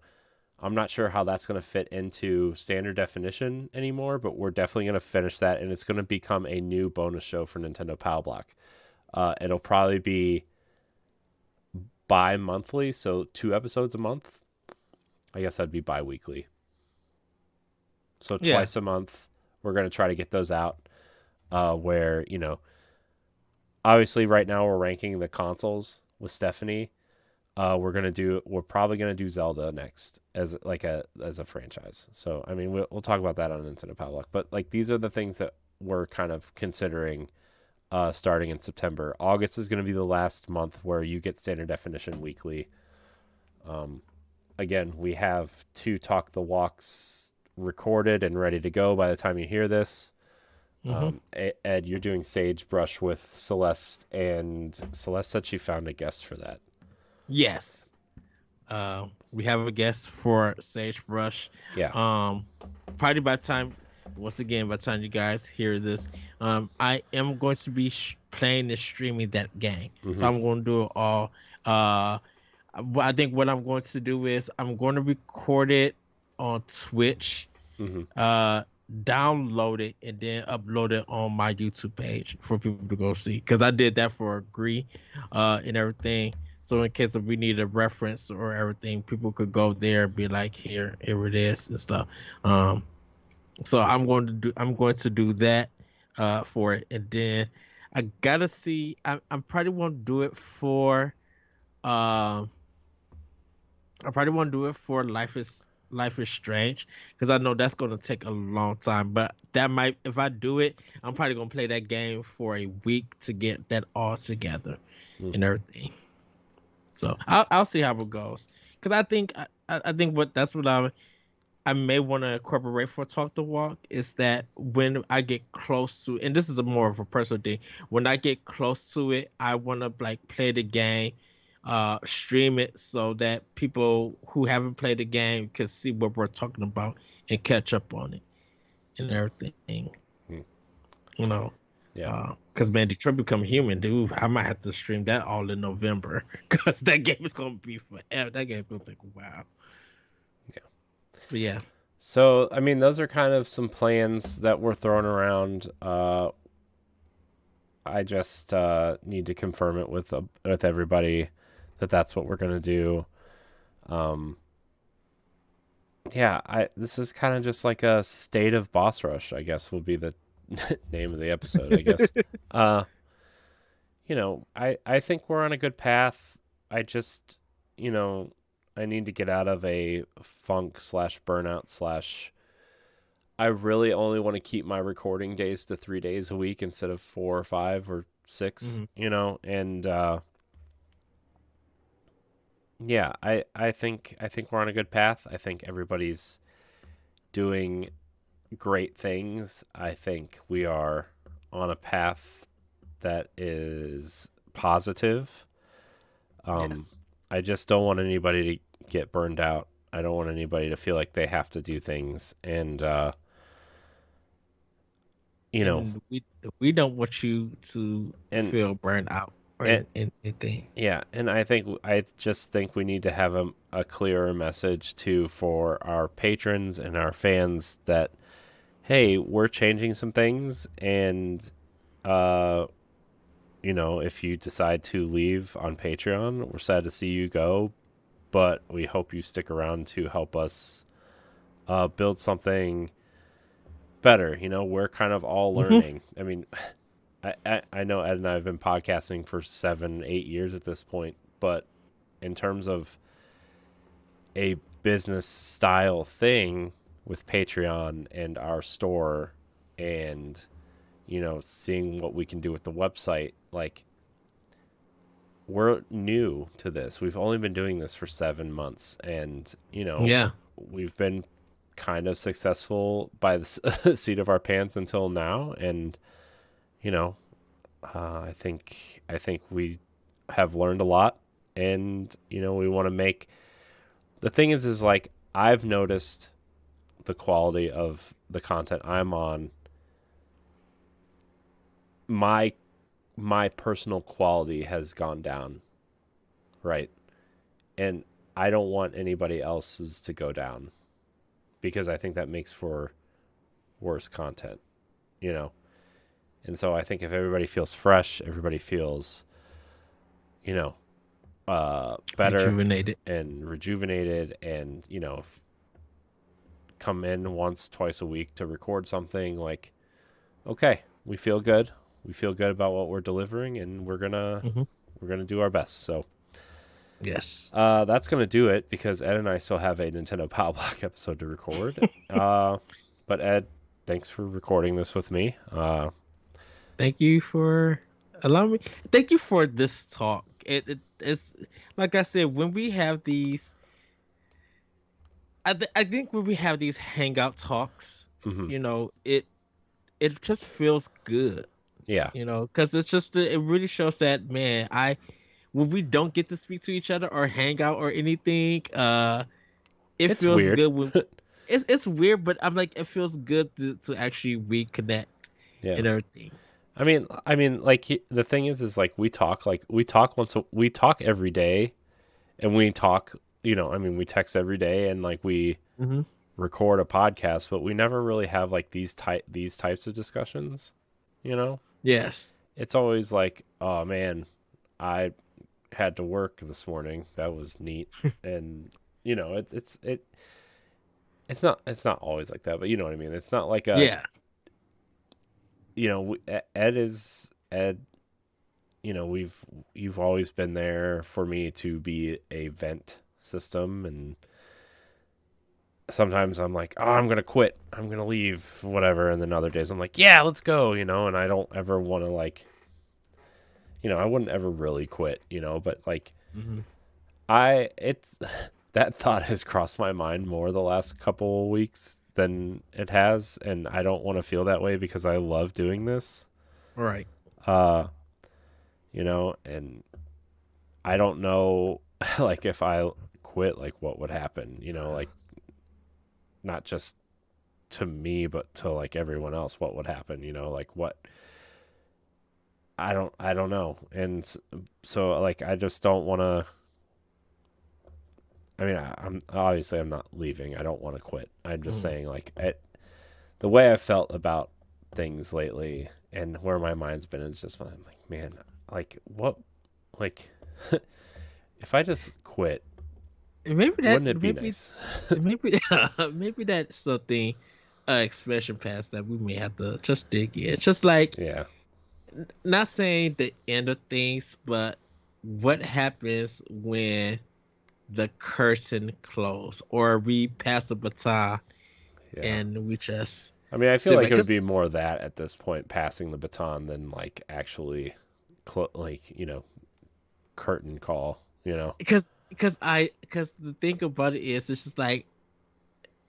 I'm not sure how that's gonna fit into standard definition anymore, but we're definitely gonna finish that, and it's gonna become a new bonus show for Nintendo Pow Block. It'll probably be bi-monthly, so 2 episodes a month. I guess that'd be bi-weekly. So twice a month, we're going to try to get those out, where, obviously right now we're ranking the consoles with Stephanie. We're probably going to do Zelda next as a franchise. So, I mean, we'll talk about that on Nintendo Pow Block, but like, these are the things that we're kind of considering starting in September. August is going to be the last month where you get standard definition weekly. Again, we have 2 Talk the Walks recorded and ready to go by the time you hear this. Ed, you're doing Sagebrush with Celeste, and Celeste said she found a guest for that. Yes. We have a guest for Sagebrush. Yeah. Probably by the time you guys hear this, I am going to be playing and streaming that game. So I'm going to do it all. I think what I'm going to do is I'm going to record it on Twitch, download it, and then upload it on my YouTube page for people to go see. Because I did that for Agree and everything. So in case if we need a reference or everything, people could go there and be like, here it is and stuff. So I'm going to do that for it, and then I gotta see. I probably won't do it for. I probably won't do it for Life is Strange, because I know that's going to take a long time. But that might, if I do it, I'm probably going to play that game for a week to get that all together and everything. So I'll see how it goes, because I think that's what I may want to incorporate for Talk the Walk is that when I get close to, and this is more of a personal thing, when I get close to it, I want to like play the game stream it so that people who haven't played the game can see what we're talking about and catch up on it and everything. Hmm. You know, Yeah. because man, Detroit Become Human, dude, I might have to stream that all in November because that game is gonna be forever. That game's gonna take a while. Yeah. But yeah. So, I mean, those are kind of some plans that we're throwing around. I just need to confirm it with everybody that that's what we're gonna do. Um, yeah, this is kind of just like a state of boss rush, I guess, will be the name of the episode, I guess. I think we're on a good path. I just, I need to get out of a funk slash burnout slash. I really only want to keep my recording days to 3 days a week instead of 4 or 5 or 6, and yeah, I think we're on a good path. I think everybody's doing great things. I think we are on a path that is positive. Yes. I just don't want anybody to get burned out. I don't want anybody to feel like they have to do things, and And we don't want you to and feel burned out or and anything. yeah, and I just think we need to have a clearer message too for our patrons and our fans that hey, we're changing some things, and if you decide to leave on Patreon, we're sad to see you go, but we hope you stick around to help us build something better. We're kind of all learning. I mean, I know Ed and I have been podcasting for 7-8 years at this point, but in terms of a business style thing with Patreon and our store and seeing what we can do with the website, like, we're new to this. We've only been doing this for 7 months, and Yeah. we've been kind of successful by the seat of our pants until now, and I think we have learned a lot, and we want to make the thing is like I've noticed the quality of the content I'm on. My personal quality has gone down, right? And I don't want anybody else's to go down because I think that makes for worse content, And so I think if everybody feels fresh, everybody feels, better Rejuvenated. and rejuvenated, and come in once, twice a week to record something, like, okay, we feel good. We feel good about what we're delivering, and we're gonna do our best. So Yes. that's gonna do it because Ed and I still have a Nintendo Power Block episode to record. But Ed, thanks for recording this with me. Thank you for allowing me. Thank you for this talk. It's like I said, when we have these, I think when we have these hangout talks, it just feels good. Yeah, Because it's just it really shows that, man, when we don't get to speak to each other or hang out or anything, it it's feels weird. good when it's weird, but I'm like, it feels good to actually reconnect and everything. I mean, like, the thing is like we talk every day, and we talk. We text every day, and like we record a podcast, but we never really have like these types of discussions. Yes. It's always like, oh man, I had to work this morning. That was neat, and it's not always like that, but you know what I mean. It's not like a Yeah. Ed. You've always been there for me to be a vent system, and sometimes I'm like, oh, I'm gonna quit, I'm gonna leave, whatever, and then other days I'm like, yeah, let's go, and I don't ever want to, like, I wouldn't ever really quit, but like, it's that thought has crossed my mind more the last couple of weeks than it has, and I don't want to feel that way because I love doing this. Right. And I don't know, like, if I quit, like, what would happen, like, not just to me, but to, like, everyone else, what would happen, like, what, I don't know. And so, like, I just don't want to, I mean, I'm not leaving. I don't want to quit. I'm just saying, like, the way I felt about things lately and where my mind's been is just, I'm like, man, like, what, like, if I just quit, wouldn't it be nice? Maybe that's something, expression past that we may have to just dig in. It's just like, Yeah. not saying the end of things, but what happens when the curtain closed, or we pass the baton Yeah. and we just. I mean, I feel sit like back. it would be more that at this point, passing the baton than like actually, curtain call. Because the thing about it is, it's just like,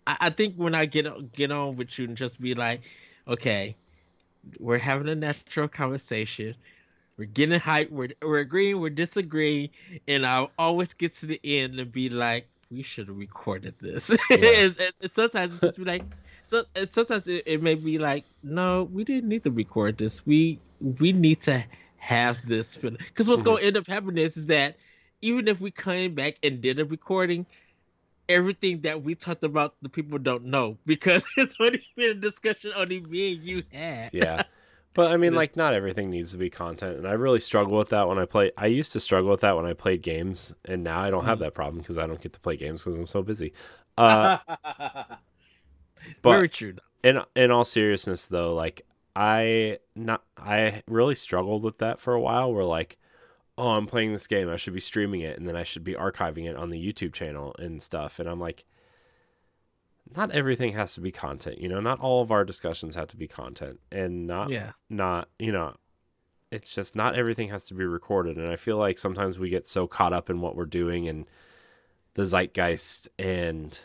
I think when I get on with you and just be like, okay, we're having a natural conversation, we're getting hyped, we're agreeing, we're disagreeing, and I'll always get to the end and be like, we should have recorded this. Yeah. and sometimes it's just be like, sometimes it may be like, no, we didn't need to record this. We need to have this because what's going to end up happening is that even if we came back and did a recording, everything that we talked about, the people don't know because it's only been a discussion only me and you had. Yeah. But I mean, like, not everything needs to be content, and I really struggle with that when I play. I used to struggle with that when I played games, and now I don't have that problem because I don't get to play games because I'm so busy. But very true. In all seriousness, though, like, I really struggled with that for a while. Where like, oh, I'm playing this game, I should be streaming it, and then I should be archiving it on the YouTube channel and stuff. And I'm like, not everything has to be content, not all of our discussions have to be content, and not, it's just not everything has to be recorded. And I feel like sometimes we get so caught up in what we're doing and the zeitgeist and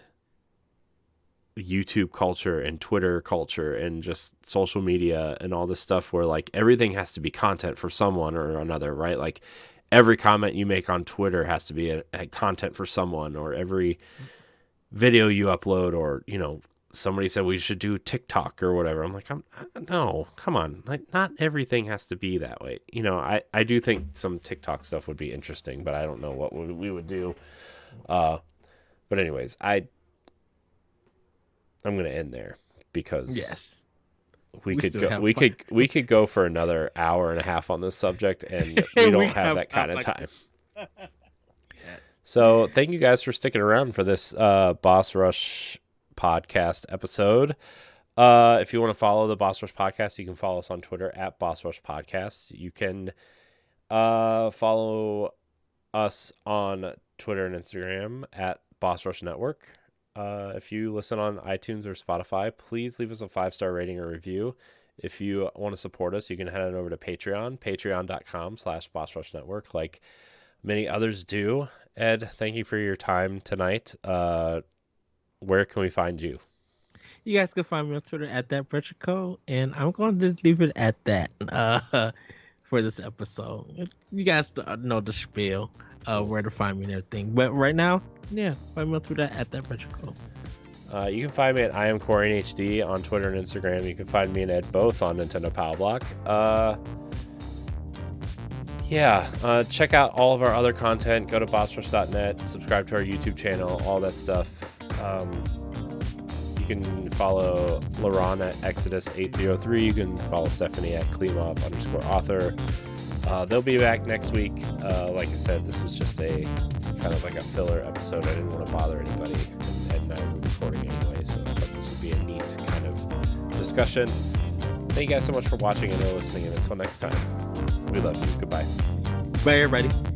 YouTube culture and Twitter culture and just social media and all this stuff where like everything has to be content for someone or another, right? Like every comment you make on Twitter has to be a content for someone, or every video you upload, or somebody said we should do TikTok or whatever. I'm like, no, come on, like not everything has to be that way. I do think some TikTok stuff would be interesting, but I don't know what we would do. But anyways, I'm gonna end there because yes, we could go for another hour and a half on this subject, and we don't have that kind of time. So thank you guys for sticking around for this Boss Rush podcast episode. If you want to follow the Boss Rush podcast, you can follow us on Twitter at Boss Rush Podcast. You can follow us on Twitter and Instagram at Boss Rush Network. If you listen on iTunes or Spotify, please leave us a 5-star rating or review. If you want to support us, you can head on over to Patreon, patreon.com/Boss Rush Network, like many others do. Ed, thank you for your time tonight. Where can we find you? You guys can find me on Twitter at ThatBretcherCode, and I'm going to leave it at that for this episode. You guys know the spiel, where to find me and everything. But right now, find me on Twitter at ThatBretcherCode. You can find me at I am Corey HD on Twitter and Instagram. You can find me and Ed both on Nintendo Power Block. Check out all of our other content. Go to bossrush.net, subscribe to our YouTube channel, all that stuff. You can follow Laron at Exodus803. You can follow Stephanie at Klimov_author. They'll be back next week. Like I said, this was just a kind of like a filler episode. I didn't want to bother anybody, and I was recording anyway, so I thought this would be a neat kind of discussion. Thank you guys so much for watching and listening, and until next time, we love you. Goodbye. Bye, everybody.